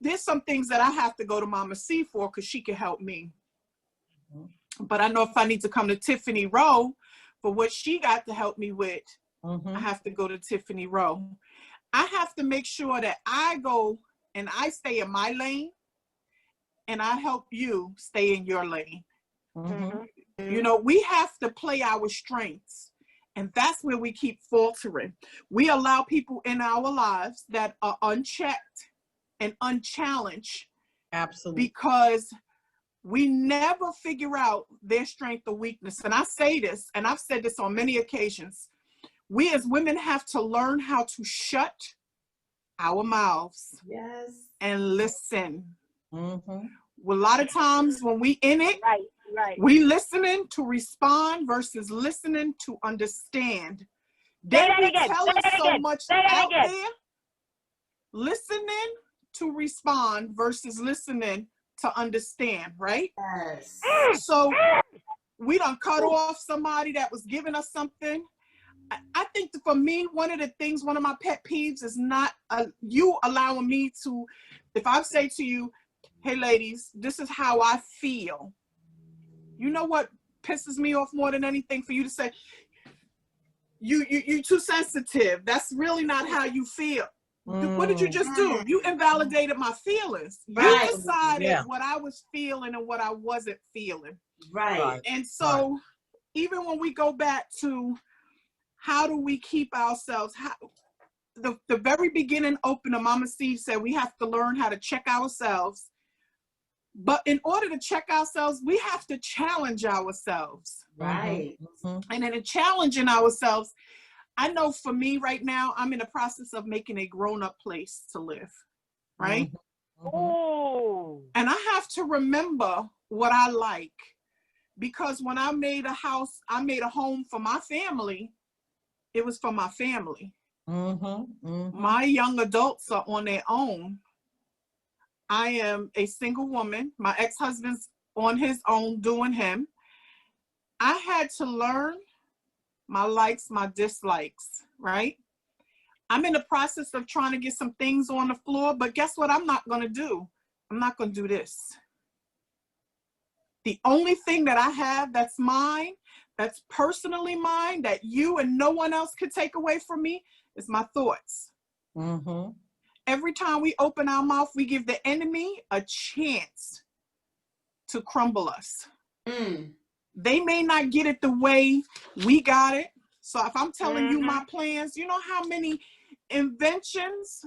there's some things that I have to go to Mama C for because she can help me. But I know if I need to come to Tiffany Rowe for what she got to help me with, I have to go to Tiffany Rowe. I have to make sure that I go and I stay in my lane, and I help you stay in your lane. You know, we have to play our strengths, and that's where we keep faltering. We allow people in our lives that are unchecked and unchallenged. Absolutely. Because we never figure out their strength or weakness. And I say this, and I've said this on many occasions, we as women have to learn how to shut our mouths and listen. Well, a lot of times when we in it, we listening to respond versus listening to understand. They be telling so much out there, listening to respond versus listening to understand, right? Yes. So we done cut off somebody that was giving us something. I think that for me, one of my pet peeves is not you allowing me to, if I say to you, hey ladies, this is how I feel. You know what pisses me off more than anything? For you to say, you're too sensitive. That's really not how you feel. What did you just do? You invalidated my feelings. You decided what I was feeling and what I wasn't feeling. Right. And so even when we go back to how do we keep ourselves, the very beginning opener, Mama Steve said we have to learn how to check ourselves. But in order to check ourselves, we have to challenge ourselves. Right. And in challenging ourselves, I know for me right now, I'm in the process of making a grown-up place to live, right? And I have to remember what I like, because when I made a house, I made a home for my family, it was for my family. My young adults are on their own. I am a single woman. My ex-husband's on his own doing him. I had to learn my likes, my dislikes, right? I'm in the process of trying to get some things on the floor, but guess what I'm not going to do? I'm not going to do this. The only thing that I have that's mine, that's personally mine, that you and no one else could take away from me, is my thoughts. Every time we open our mouth, we give the enemy a chance to crumble us. They may not get it the way we got it. So if I'm telling you my plans, you know how many inventions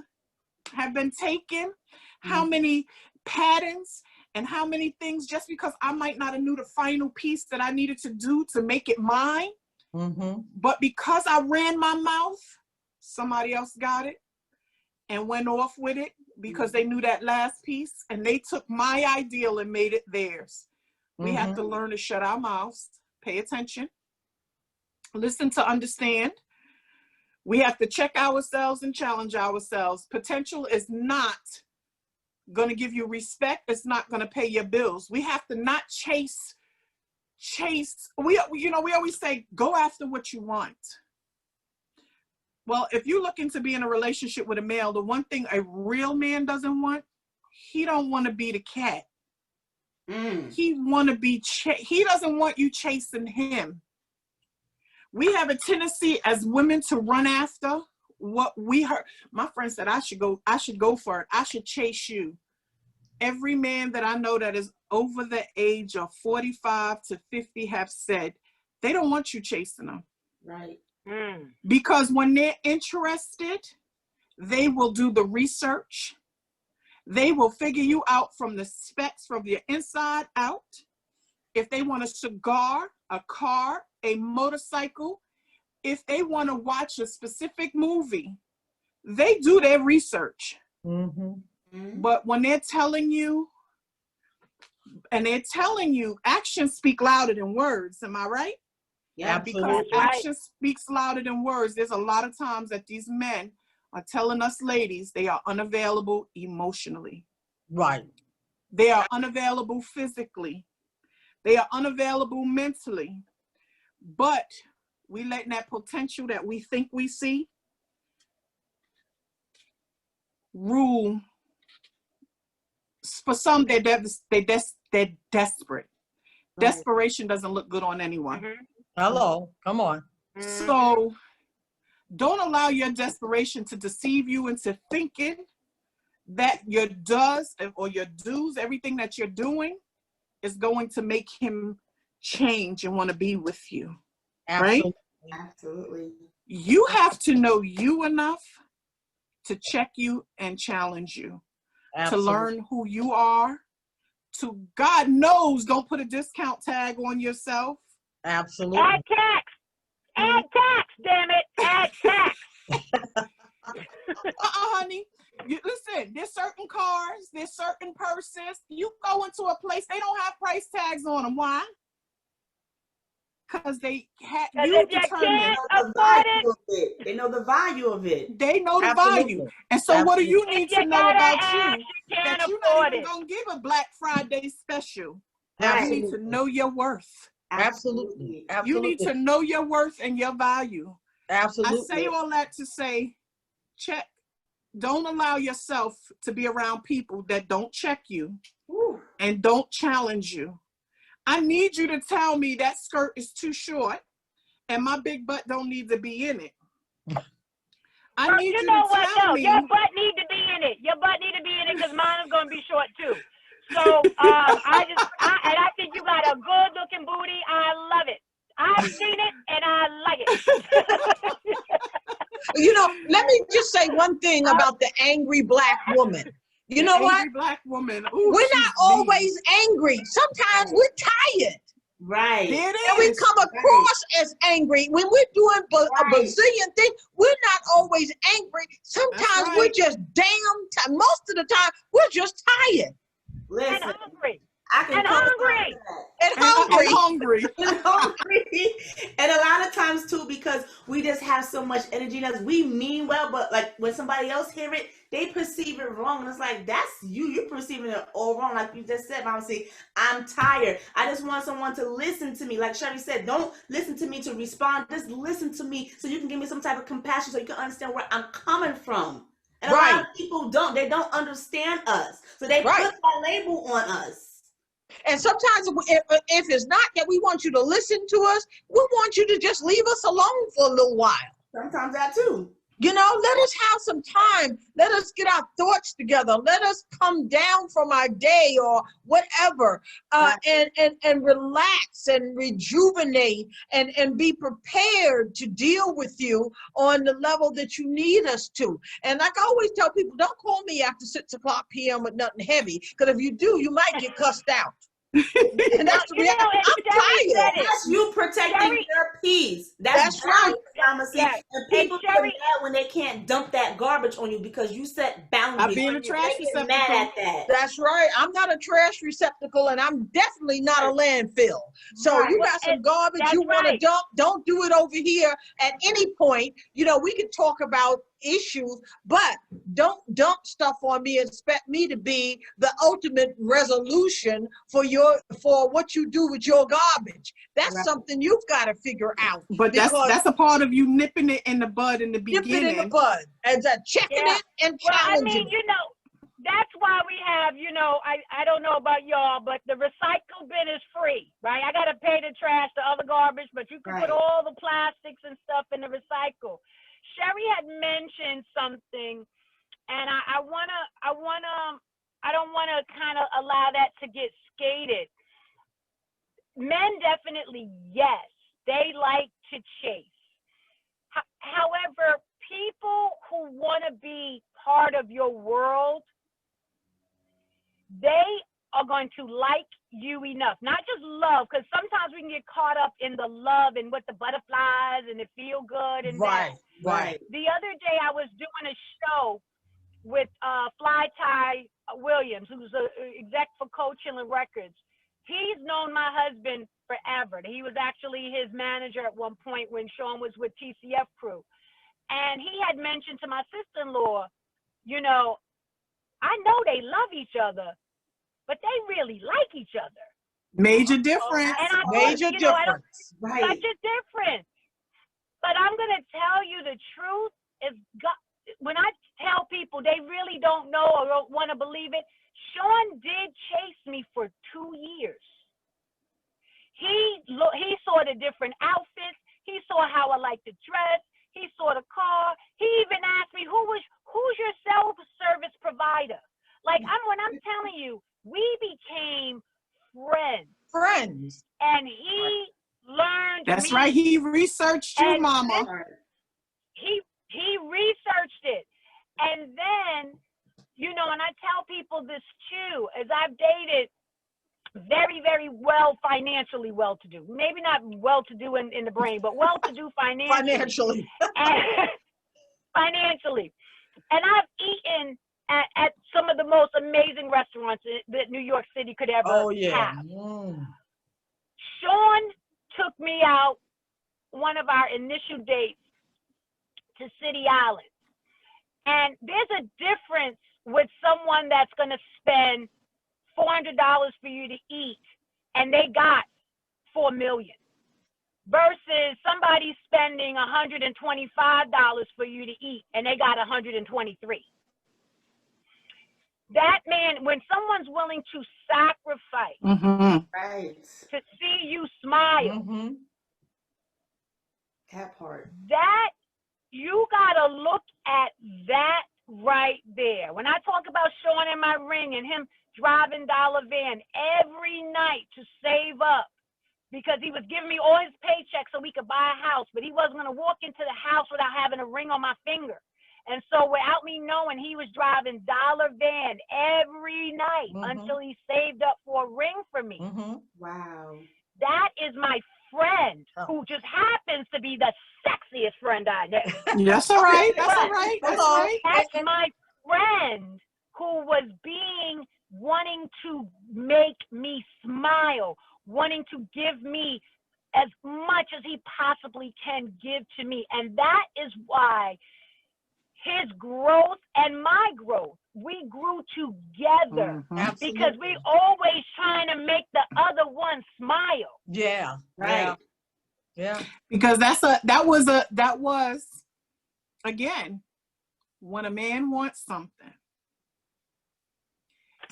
have been taken, how many patents, and how many things just because I might not have knew the final piece that I needed to do to make it mine. But because I ran my mouth, somebody else got it and went off with it because they knew that last piece, and they took my ideal and made it theirs. We have to learn to shut our mouths, pay attention, listen to understand. We have to check ourselves and challenge ourselves. Potential is not going to give you respect. It's not going to pay your bills. We have to not chase. We always say, go after what you want. Well, if you're looking to be in a relationship with a male, the one thing a real man doesn't want, he don't want to be the cat. He doesn't want you chasing him. We have a tendency as women to run after what we heard. My friend said, I should go for it. I should chase you. Every man that I know that is over the age of 45 to 50 have said they don't want you chasing them. Right. Because when they're interested, they will do the research. They will figure you out from the specs, from your inside out. If they want a cigar, a car, a motorcycle, if they want to watch a specific movie, they do their research. But when they're telling you, actions speak louder than words, am I right? Yeah, Because Absolutely. action speaks louder than words. There's a lot of times that these men are telling us ladies they are unavailable emotionally. Right. They are unavailable physically. They are unavailable mentally. But we letting that potential that we think we see rule. For some, they're desperate. Right. Desperation doesn't look good on anyone. Mm-hmm. Hello. Come on. So don't allow your desperation to deceive you into thinking that your does or your do's, everything that you're doing is going to make him change and want to be with you. Absolutely. Right? Absolutely. You have to know you enough to check you and challenge you, Absolutely. to learn who you are, to God knows, don't put a discount tag on yourself. Absolutely. Add tax. Add tax, damn it. Add tax. Honey. Listen, there's certain cars, there's certain purses. You go into a place, they don't have price tags on them. Why? Because they had you If you determined. can't afford it, They know the value of it. They know the Absolutely. value. And so what do you need if you to know gotta about ask, you? you can't That you're not afford even it. gonna give a Black Friday special. Right. You need to know your worth. Absolutely. You Absolutely. need to know your worth and your value. Absolutely. I say all that to say, check. Don't allow yourself to be around people that don't check you and don't challenge you. I need you to tell me that skirt is too short and my big butt don't need to be in it. I need you know to what? tell No, me. your butt need to be in it. Your butt need to be in it because mine is gonna be short too. So I think you got a good looking booty. I love it. I've seen it and I like it. You know, let me just say one thing about the angry Black woman. You know what? Angry Black woman. Ooh, We're she's not always angry. Sometimes we're tired. Right. There it And we is. come across as angry. When we're doing a Right. bazillion things, we're not always angry. Sometimes right. we're just damn tired. Most of the time, we're just tired Listen, and hungry. I can And co-sign hungry. that. and hungry. Hungry. And hungry. And a lot of times too, because we just have so much energy in us, we mean well, but like when somebody else hear it, they perceive it wrong. And it's like, that's you. You're perceiving it all wrong. Like you just said, Mama C, I'm tired. I just want someone to listen to me. Like Sherry said, don't listen to me to respond. Just listen to me so you can give me some type of compassion so you can understand where I'm coming from. And a lot of people don't. They don't understand us. So they put that label on us. And sometimes if it's not that we want you to listen to us, we want you to just leave us alone for a little while. Sometimes that too. You know, let us have some time. Let us get our thoughts together. Let us come down from our day or whatever, and relax and rejuvenate and be prepared to deal with you on the level that you need us to. And like I always tell people, don't call me after 6:00 p.m. with nothing heavy, because if you do, you might get cussed out. And that's the reality. I'm tired. That's you protecting your peace. That's right. And people get mad when they can't dump that garbage on you because you set boundaries. I'm being a trash receptacle. Mad at that. That's right. I'm not a trash receptacle, and I'm definitely not a landfill. So you got some garbage you want to dump, don't do it over here at any point. You know, we can talk about issues, but don't dump stuff on me and expect me to be the ultimate resolution for what you do with your garbage. That's something you've got to figure out. But that's a part of you nipping it in the bud in the beginning. Nip it in the bud and checking it and challenging. Well, I mean, you know, that's why we have, you know, I don't know about y'all, but the recycle bin is free, right? I got to pay the trash, the other garbage, but you can put all the plastics and stuff in the recycle. Sherry had mentioned something, and I don't want to kind of allow that to get skated. Men definitely, yes, they like to chase. However, people who want to be part of your world, they are going to like you enough, not just love, because sometimes we can get caught up in the love and with the butterflies and the feel good and right. The other day I was doing a show with Fly Ty Williams, who's an exec for Coach Hill Records, He's known my husband forever. He was actually his manager at one point when Sean was with TCF Crew. And he had mentioned to my sister-in-law, you know, I know they love each other, but they really like each other. Major difference. And I Major thought, you know, difference. Right. such a difference. But I'm going to tell you the truth is, God, when I tell people they really don't know or don't want to believe it, Sean did chase me for 2 years. He saw the different outfits. He saw how I like to dress. He saw the car. He even asked me, who's your self-service provider? Like, when I'm telling you, we became friends. Friends. And he learned That's me. right. He researched you, And Mama. He researched it. And then, you know, and I tell people this too, as I've dated very, very well, financially well-to-do. Maybe not well-to-do in the brain, but well-to-do financially. Financially. And I've eaten at some of the most amazing restaurants that New York City could ever have. Sean took me out one of our initial dates to City Island. And there's a difference with someone that's going to spend $400 for you to eat and they got $4 million versus somebody spending $125 for you to eat and they got 123. That man, when someone's willing to sacrifice Right. to see you smile, That part. that you gotta look at that right there. When I talk about Sean in my ring and him driving dollar van every night to save up because he was giving me all his paychecks so we could buy a house, but he wasn't gonna walk into the house without having a ring on my finger. And so without me knowing, he was driving dollar van every night until he saved up for a ring for me. Wow. That is my friend who just happens to be the sexiest friend I know. That's all right. That's all right. That's Hello. right. That's my friend who was wanting to make me smile, wanting to give me as much as he possibly can give to me. And that is why his growth and my growth, we grew together because we always trying to make the other one smile. Yeah. Right. Yeah. Because that was again, when a man wants something.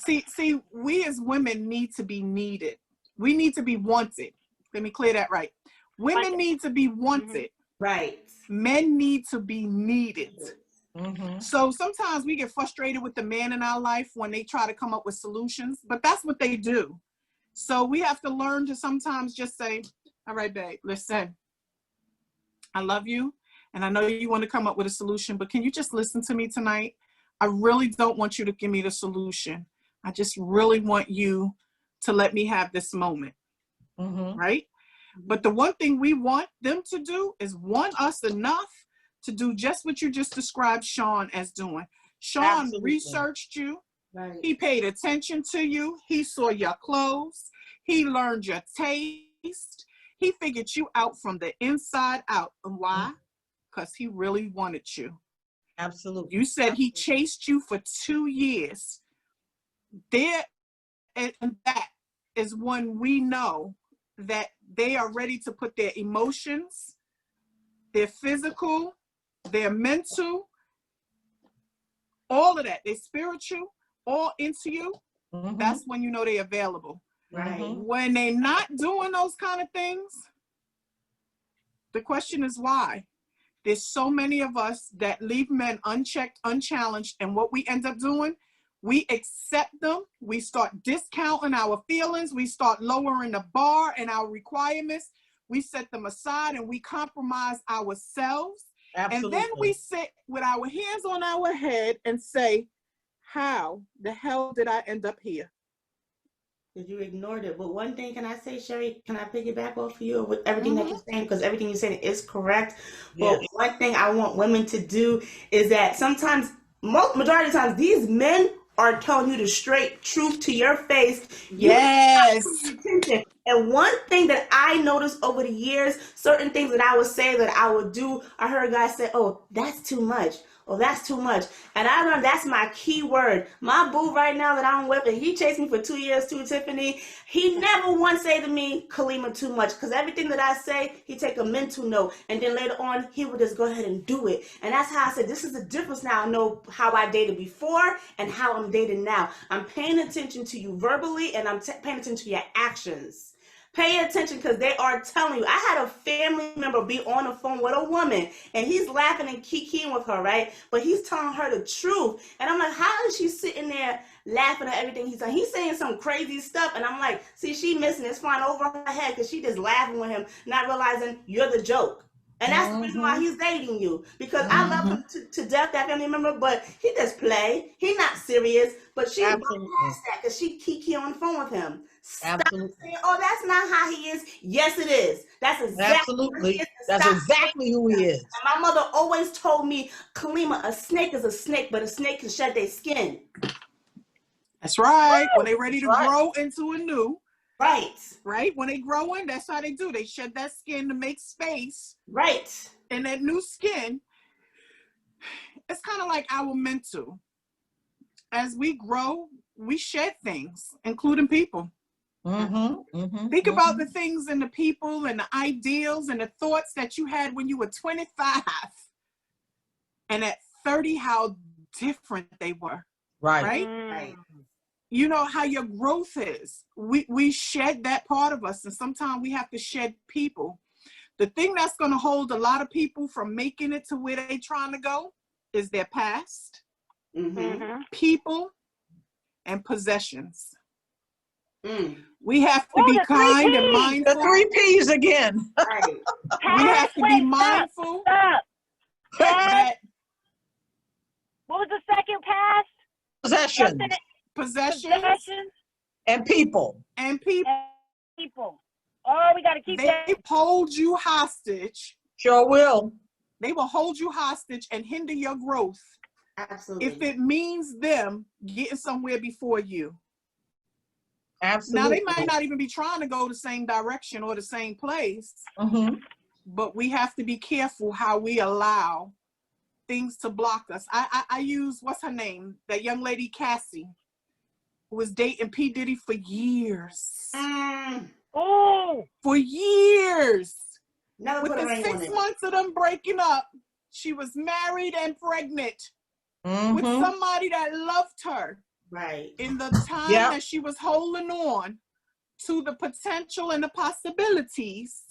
See, we as women need to be needed. We need to be wanted. Let me clear that right. Women need to be wanted. Right. Men need to be needed. So sometimes we get frustrated with the man in our life when they try to come up with solutions, but that's what they do. So we have to learn to sometimes just say, all right, babe, listen, I love you. And I know you want to come up with a solution, but can you just listen to me tonight? I really don't want you to give me the solution. I just really want you to let me have this moment. Right? But the one thing we want them to do is want us enough to do just what you just described Sean as doing. Sean researched you. Right. He paid attention to you. He saw your clothes. He learned your taste. He figured you out from the inside out. And why? Because he really wanted you. Absolutely. You said he chased you for 2 years. There, and that is when we know that they are ready to put their emotions, their physical, their mental, all of that, their spiritual, all into you. That's when you know they're available. Right. When they're not doing those kind of things, the question is why? There's so many of us that leave men unchecked, unchallenged, and what we end up doing, we accept them, we start discounting our feelings, we start lowering the bar and our requirements, we set them aside and we compromise ourselves. And then we sit with our hands on our head and say, how the hell did I end up here? Because you ignored it. But one thing, can I say, Sherry, can I piggyback off of you with everything that you're saying? Because everything you're saying is correct. But one thing I want women to do is that sometimes, majority of the times, these men are telling you the straight truth to your face. Yes. And one thing that I noticed over the years, certain things that I would say that I would do, I heard guys say, oh, that's too much. Oh, that's too much. And I learned that's my key word. My boo right now that I'm with, and he chased me for 2 years too, Tiffany. He never once say to me, Kalima, too much. Because everything that I say, he take a mental note. And then later on, he would just go ahead and do it. And that's how I said, this is the difference now. I know how I dated before and how I'm dating now. I'm paying attention to you verbally, and I'm paying attention to your actions. Pay attention, because they are telling you. I had a family member be on the phone with a woman, and he's laughing and kikiing with her, right? But he's telling her the truth. And I'm like, how is she sitting there laughing at everything he's saying? He's saying some crazy stuff. And I'm like, see, she missing it's flying over her head because she just laughing with him, not realizing you're the joke. And that's the reason why he's dating you. Because I love him to death, that family member, but he just play. He's not serious. But she past that because she kiki on the phone with him. Stop saying, oh, that's not how he is. Yes, it is. That's exactly who he is. That's exactly who he is. And my mother always told me, Kalima, a snake is a snake, but a snake can shed their skin. That's right. When they're ready to grow into a new. Right. Right? When they grow in, that's how they do. They shed that skin to make space. Right. And that new skin, it's kind of like our mental. As we grow, we shed things, including people. Think about the things and the people and the ideals and the thoughts that you had when you were 25. And at 30, how different they were. Right? You know how your growth is. We shed that part of us, and sometimes we have to shed people. The thing that's going to hold a lot of people from making it to where they're trying to go is their past, people, and possessions. We have to be kind and mindful. The 3 P's again. We have to be mindful. What was the second pass? Possessions. And people. Oh, we got to keep that. They hold you hostage. Sure will. They will hold you hostage and hinder your growth. Absolutely. If it means them getting somewhere before you. Absolutely. Now, they might not even be trying to go the same direction or the same place, but we have to be careful how we allow things to block us. I use, what's her name? That young lady, Cassie, who was dating P. Diddy for years. For years. Within 6 months of them breaking up, she was married and pregnant with somebody that loved her. Right. In the time that she was holding on to the potential and the possibilities,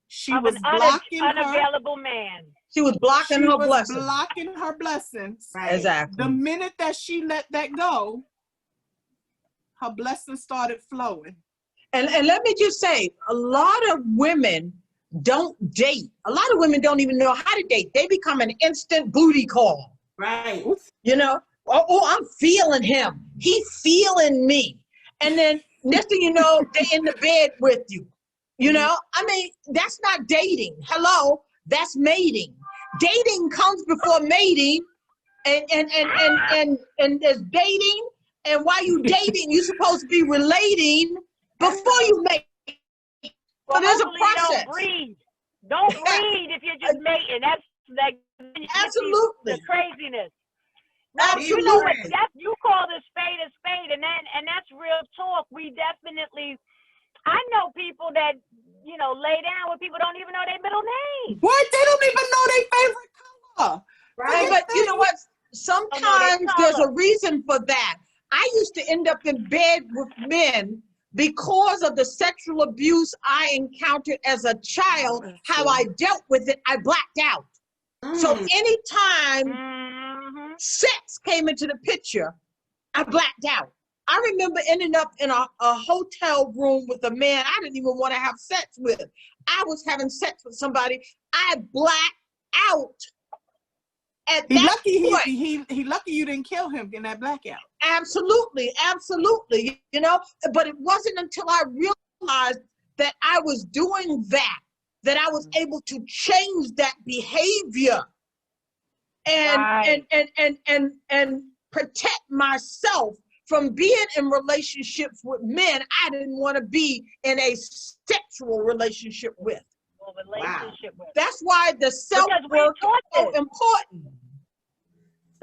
she was blocking unavailable man. She was blocking her blessings. Blocking her blessings. Right. Exactly. The minute that she let that go, her blessings started flowing. And let me just say, a lot of women don't date. A lot of women don't even know how to date. They become an instant booty call. Right. You know, oh, I'm feeling him. He feeling me. And then next thing you know, they in the bed with you. You know, I mean, that's not dating. Hello, that's mating. Dating comes before mating, and there's dating, and while you dating, you're supposed to be relating before you mate. Well, so there's a process. Don't breed if you're just mating. That's like absolutely the craziness. Absolutely. You know what? You call this spade a spade, and that's real talk. We definitely. I know people that, you know, lay down with people don't even know their middle name. What? They don't even know their favorite color. Right. But you know what? Sometimes there's a reason for that. I used to end up in bed with men because of the sexual abuse I encountered as a child, how I dealt with it, I blacked out. So anytime sex came into the picture, I blacked out. I remember ending up in a hotel room with a man I didn't even want to have sex with. I was having sex with somebody. I blacked out. At that point, he lucky you didn't kill him in that blackout. Absolutely, absolutely. You know, but it wasn't until I realized that I was doing that I was able to change that behavior. And protect myself from being in relationships with men I didn't want to be in a sexual relationship with. That's why the self-work is so important.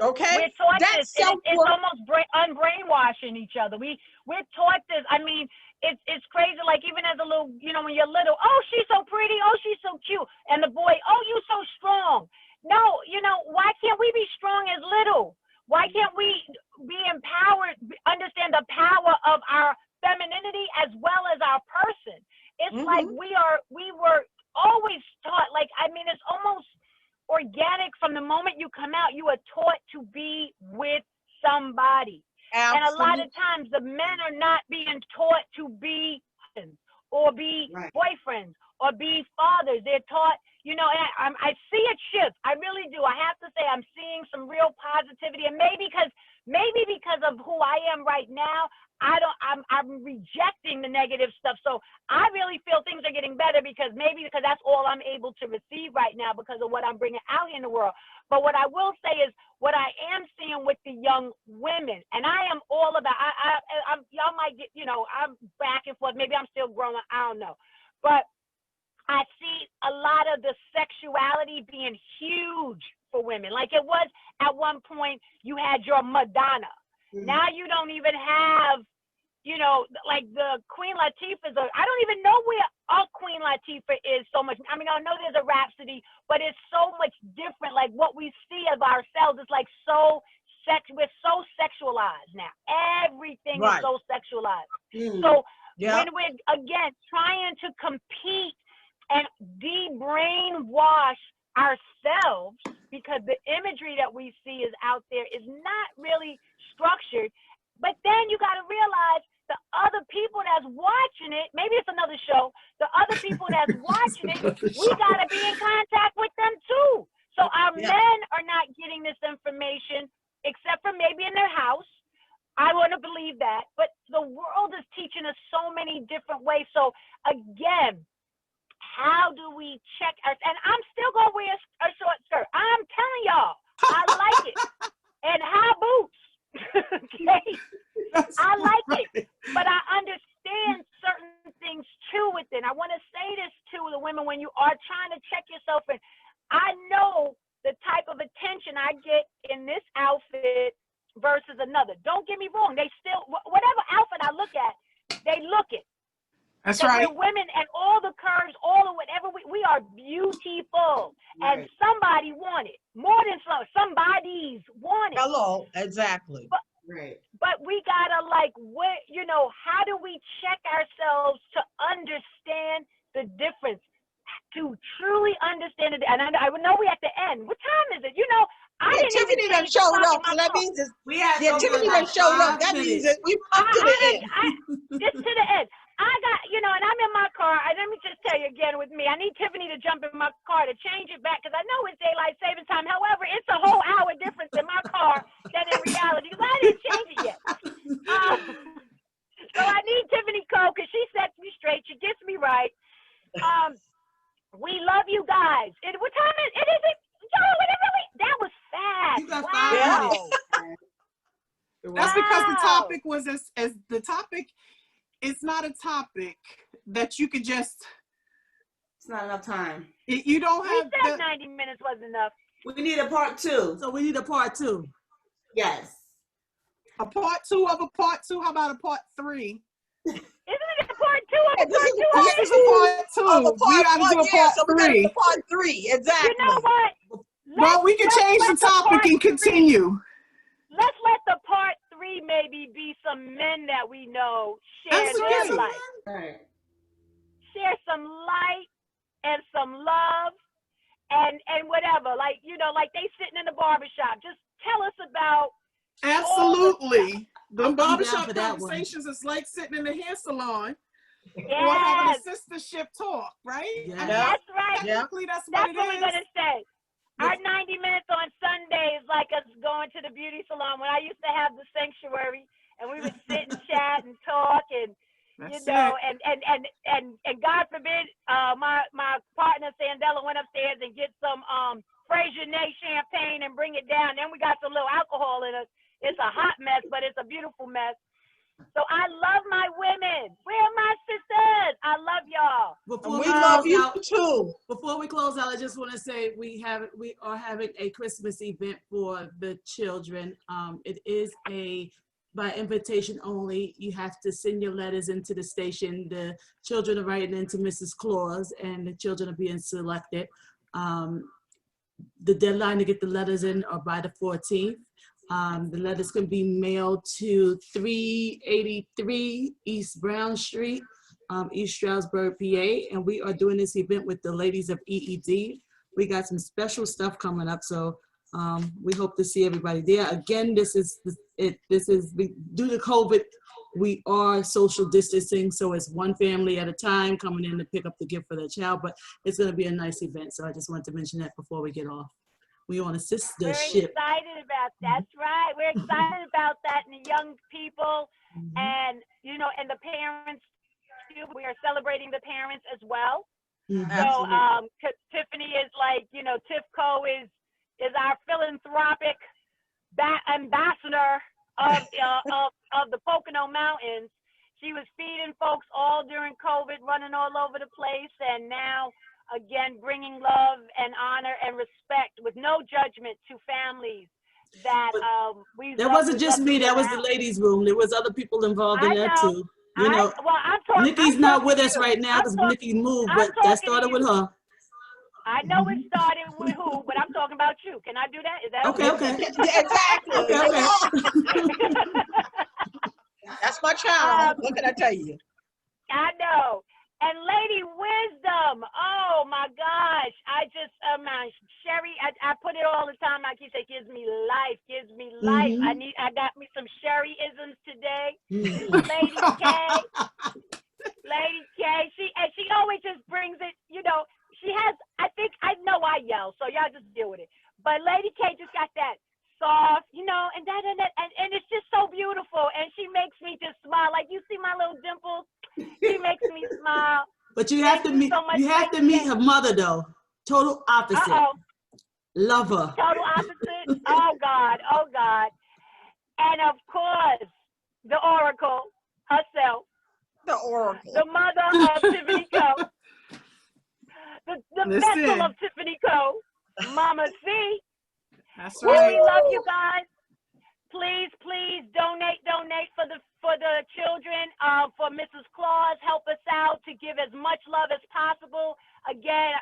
Okay? We're taught that this. It's almost unbrainwashing each other. We're taught this. I mean, it's crazy. Like even as a little, you know, when you're little, oh, she's so pretty. Oh, she's so cute. And the boy, oh, you so strong. No, you know, why can't we be strong as little? Why can't we be empowered, understand the power of our femininity as well as our person? It's like we were always taught, like, I mean, it's almost organic from the moment you come out. You are taught to be with somebody. Absolutely. And a lot of times the men are not being taught to be husbands or be boyfriends or be fathers. They're taught, you know, and I see a shift. I really do. I have to say I'm seeing some real positivity, and maybe because of who I am right now, I'm rejecting the negative stuff. So I really feel things are getting better because that's all I'm able to receive right now because of what I'm bringing out in the world. But what I will say is what I am seeing with the young women, and I am all about, y'all might get, you know, I'm back and forth. Maybe I'm still growing. I don't know. But I see a lot of the sexuality being huge for women. Like it was at one point, you had your Madonna. Now you don't even have, you know, like the Queen Latifah's. I don't even know where Queen Latifah is so much. I mean, I know there's a Rhapsody, but it's so much different. Like what we see of ourselves is like we're so sexualized now. Everything is so sexualized. So when we're, again, trying to compete and de-brainwash ourselves because the imagery that we see is out there is not really structured. But then you got to realize the other people that's watching it, maybe it's another show, the other people that's watching it, we got to be in contact with them too. So our men are not getting this information except for maybe in their house. I want to believe that. But the world is teaching us so many different ways. So again, how do we check our, and I'm still going to wear a short skirt. I'm telling y'all, I like it. And high boots. Okay? I like it. But I understand certain things too within. I want to say this to the women when you are trying to check yourself. And I know the type of attention I get in this outfit versus another. Don't get me wrong. They still, whatever outfit I look at, they look it. That's right. The women and all the curves, all of whatever, we are beautiful. Right. And somebody want it. More than somebody's want it. Hello, exactly. But we gotta you know, how do we check ourselves to understand the difference? To truly understand it. And I know we at the end. What time is it? You know, Tiffany done showed up. So that means Tiffany done showed up. That means we've come to the end. Just to the end. I got, you know, and I'm in my car. Let me just tell you again with me. I need Tiffany to jump in my car to change it back because I know it's daylight saving time. However, it's a whole hour difference in my car than in reality. I didn't change it yet. So I need Tiffany Cole because she sets me straight. She gets me right. We love you guys. What time is it? Is it? Yo, that was fast. You got wow. 5 minutes. That's because the topic was as the topic. It's not a topic that you could just. It's not enough time. You don't have. We said 90 minutes was enough. We need a part 2. So we need a part 2. Yes. A part 2 of a part 2. How about a part 3? Isn't it a part 2 of a part 2? This is a part 2. We got to do a part 3. So part 3, exactly. You know what? Well, we can change the topic and continue. Let's let the part 3 maybe be some men that we know share their life. Right. Share some light and some love and whatever. Like, you know, like they sitting in the barbershop. Just tell us about. Absolutely. The barbershop conversations is like sitting in the hair salon. Yes. Or having a sistership talk, right? Yes. I mean, that's right. Technically, that's what it we're is. going to say. Our 90 minutes on Sunday is like us going to the beauty salon when I used to have the sanctuary and we would sit and chat and talk and That's you know it. and God forbid my partner Sandella went upstairs and get some Frasier Nay champagne and bring it down. Then we got some little alcohol in us. It's a hot mess, but it's a beautiful mess. So I love my women. Where are my sisters? I love y'all. And we love you too. Before we close out, I just want to say we are having a Christmas event for the children. It is by invitation only. You have to send your letters into the station. The children are writing into Mrs. Claus, and the children are being selected. The deadline to get the letters in are by the 14th. The letters can be mailed to 383 East Brown Street, East Stroudsburg, PA. And we are doing this event with the ladies of EED. We got some special stuff coming up, so we hope to see everybody there. Again, this is due to COVID, we are social distancing, so it's one family at a time coming in to pick up the gift for their child, but it's going to be a nice event. So I just wanted to mention that before we get off. We on a sister We're ship. excited about that. That's right. We're excited about that, and the young people, and and the parents too. We are celebrating the parents as well. So Tiffany is like, Tifco is our philanthropic ambassador of the Pocono Mountains. She was feeding folks all during COVID, running all over the place, and now again bringing love and honor and respect with no judgment to families that That wasn't just me. That was the ladies' room. There was other people involved in that too. Nikki's not with us right now because Nikki moved, but that started with her. I know it started with who, but I'm talking about you. Can I do that? Is that okay? Exactly. That's my child. What can I tell you? I know. And Lady Wisdom, oh my gosh, Sherry, I put it all the time. Like you say, gives me life. I got me some Sherry-isms today. Lady K, she always just brings it, she has, I know I yell, so y'all just deal with it. But Lady K just got that soft, and it's just so beautiful. And she makes me just smile. Like, you see my little dimples? She makes me smile. But you have to meet her mother though. Total opposite. Love her. Total opposite. Oh God. And of course, the Oracle herself. The Oracle. The mother of Tiffany Co. The vessel of Tiffany Co. Mama C. That's right. We love you guys. Please donate for the children, for Mrs. Claus. Help us out to give as much love as possible. Again,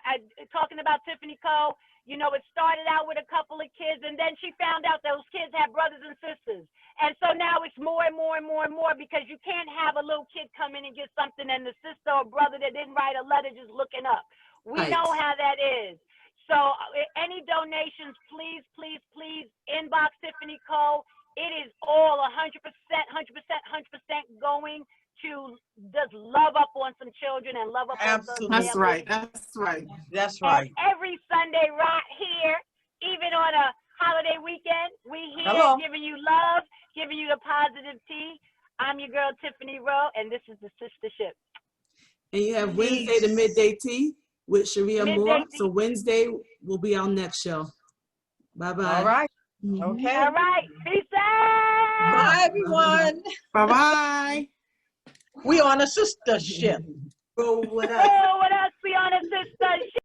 talking about Tiffany Co., it started out with a couple of kids, and then she found out those kids had brothers and sisters. And so now it's more and more and more and more, because you can't have a little kid come in and get something and the sister or brother that didn't write a letter just looking up. We know how that is. So any donations, please inbox Tiffany Co. It is all 100% going to just love up on some children and love up on some families. That's right. And every Sunday right here, even on a holiday weekend, we here giving you love, giving you the positive tea. I'm your girl, Tiffany Rowe, and this is the Sister Ship. And you have Wednesday the midday tea with Sharia Moore. So Wednesday will be our next show. Bye-bye. All right. Okay. All right. Peace out. Bye, everyone. Bye-bye. We on a sister ship. Go with us. Oh, what else? We on a sister ship.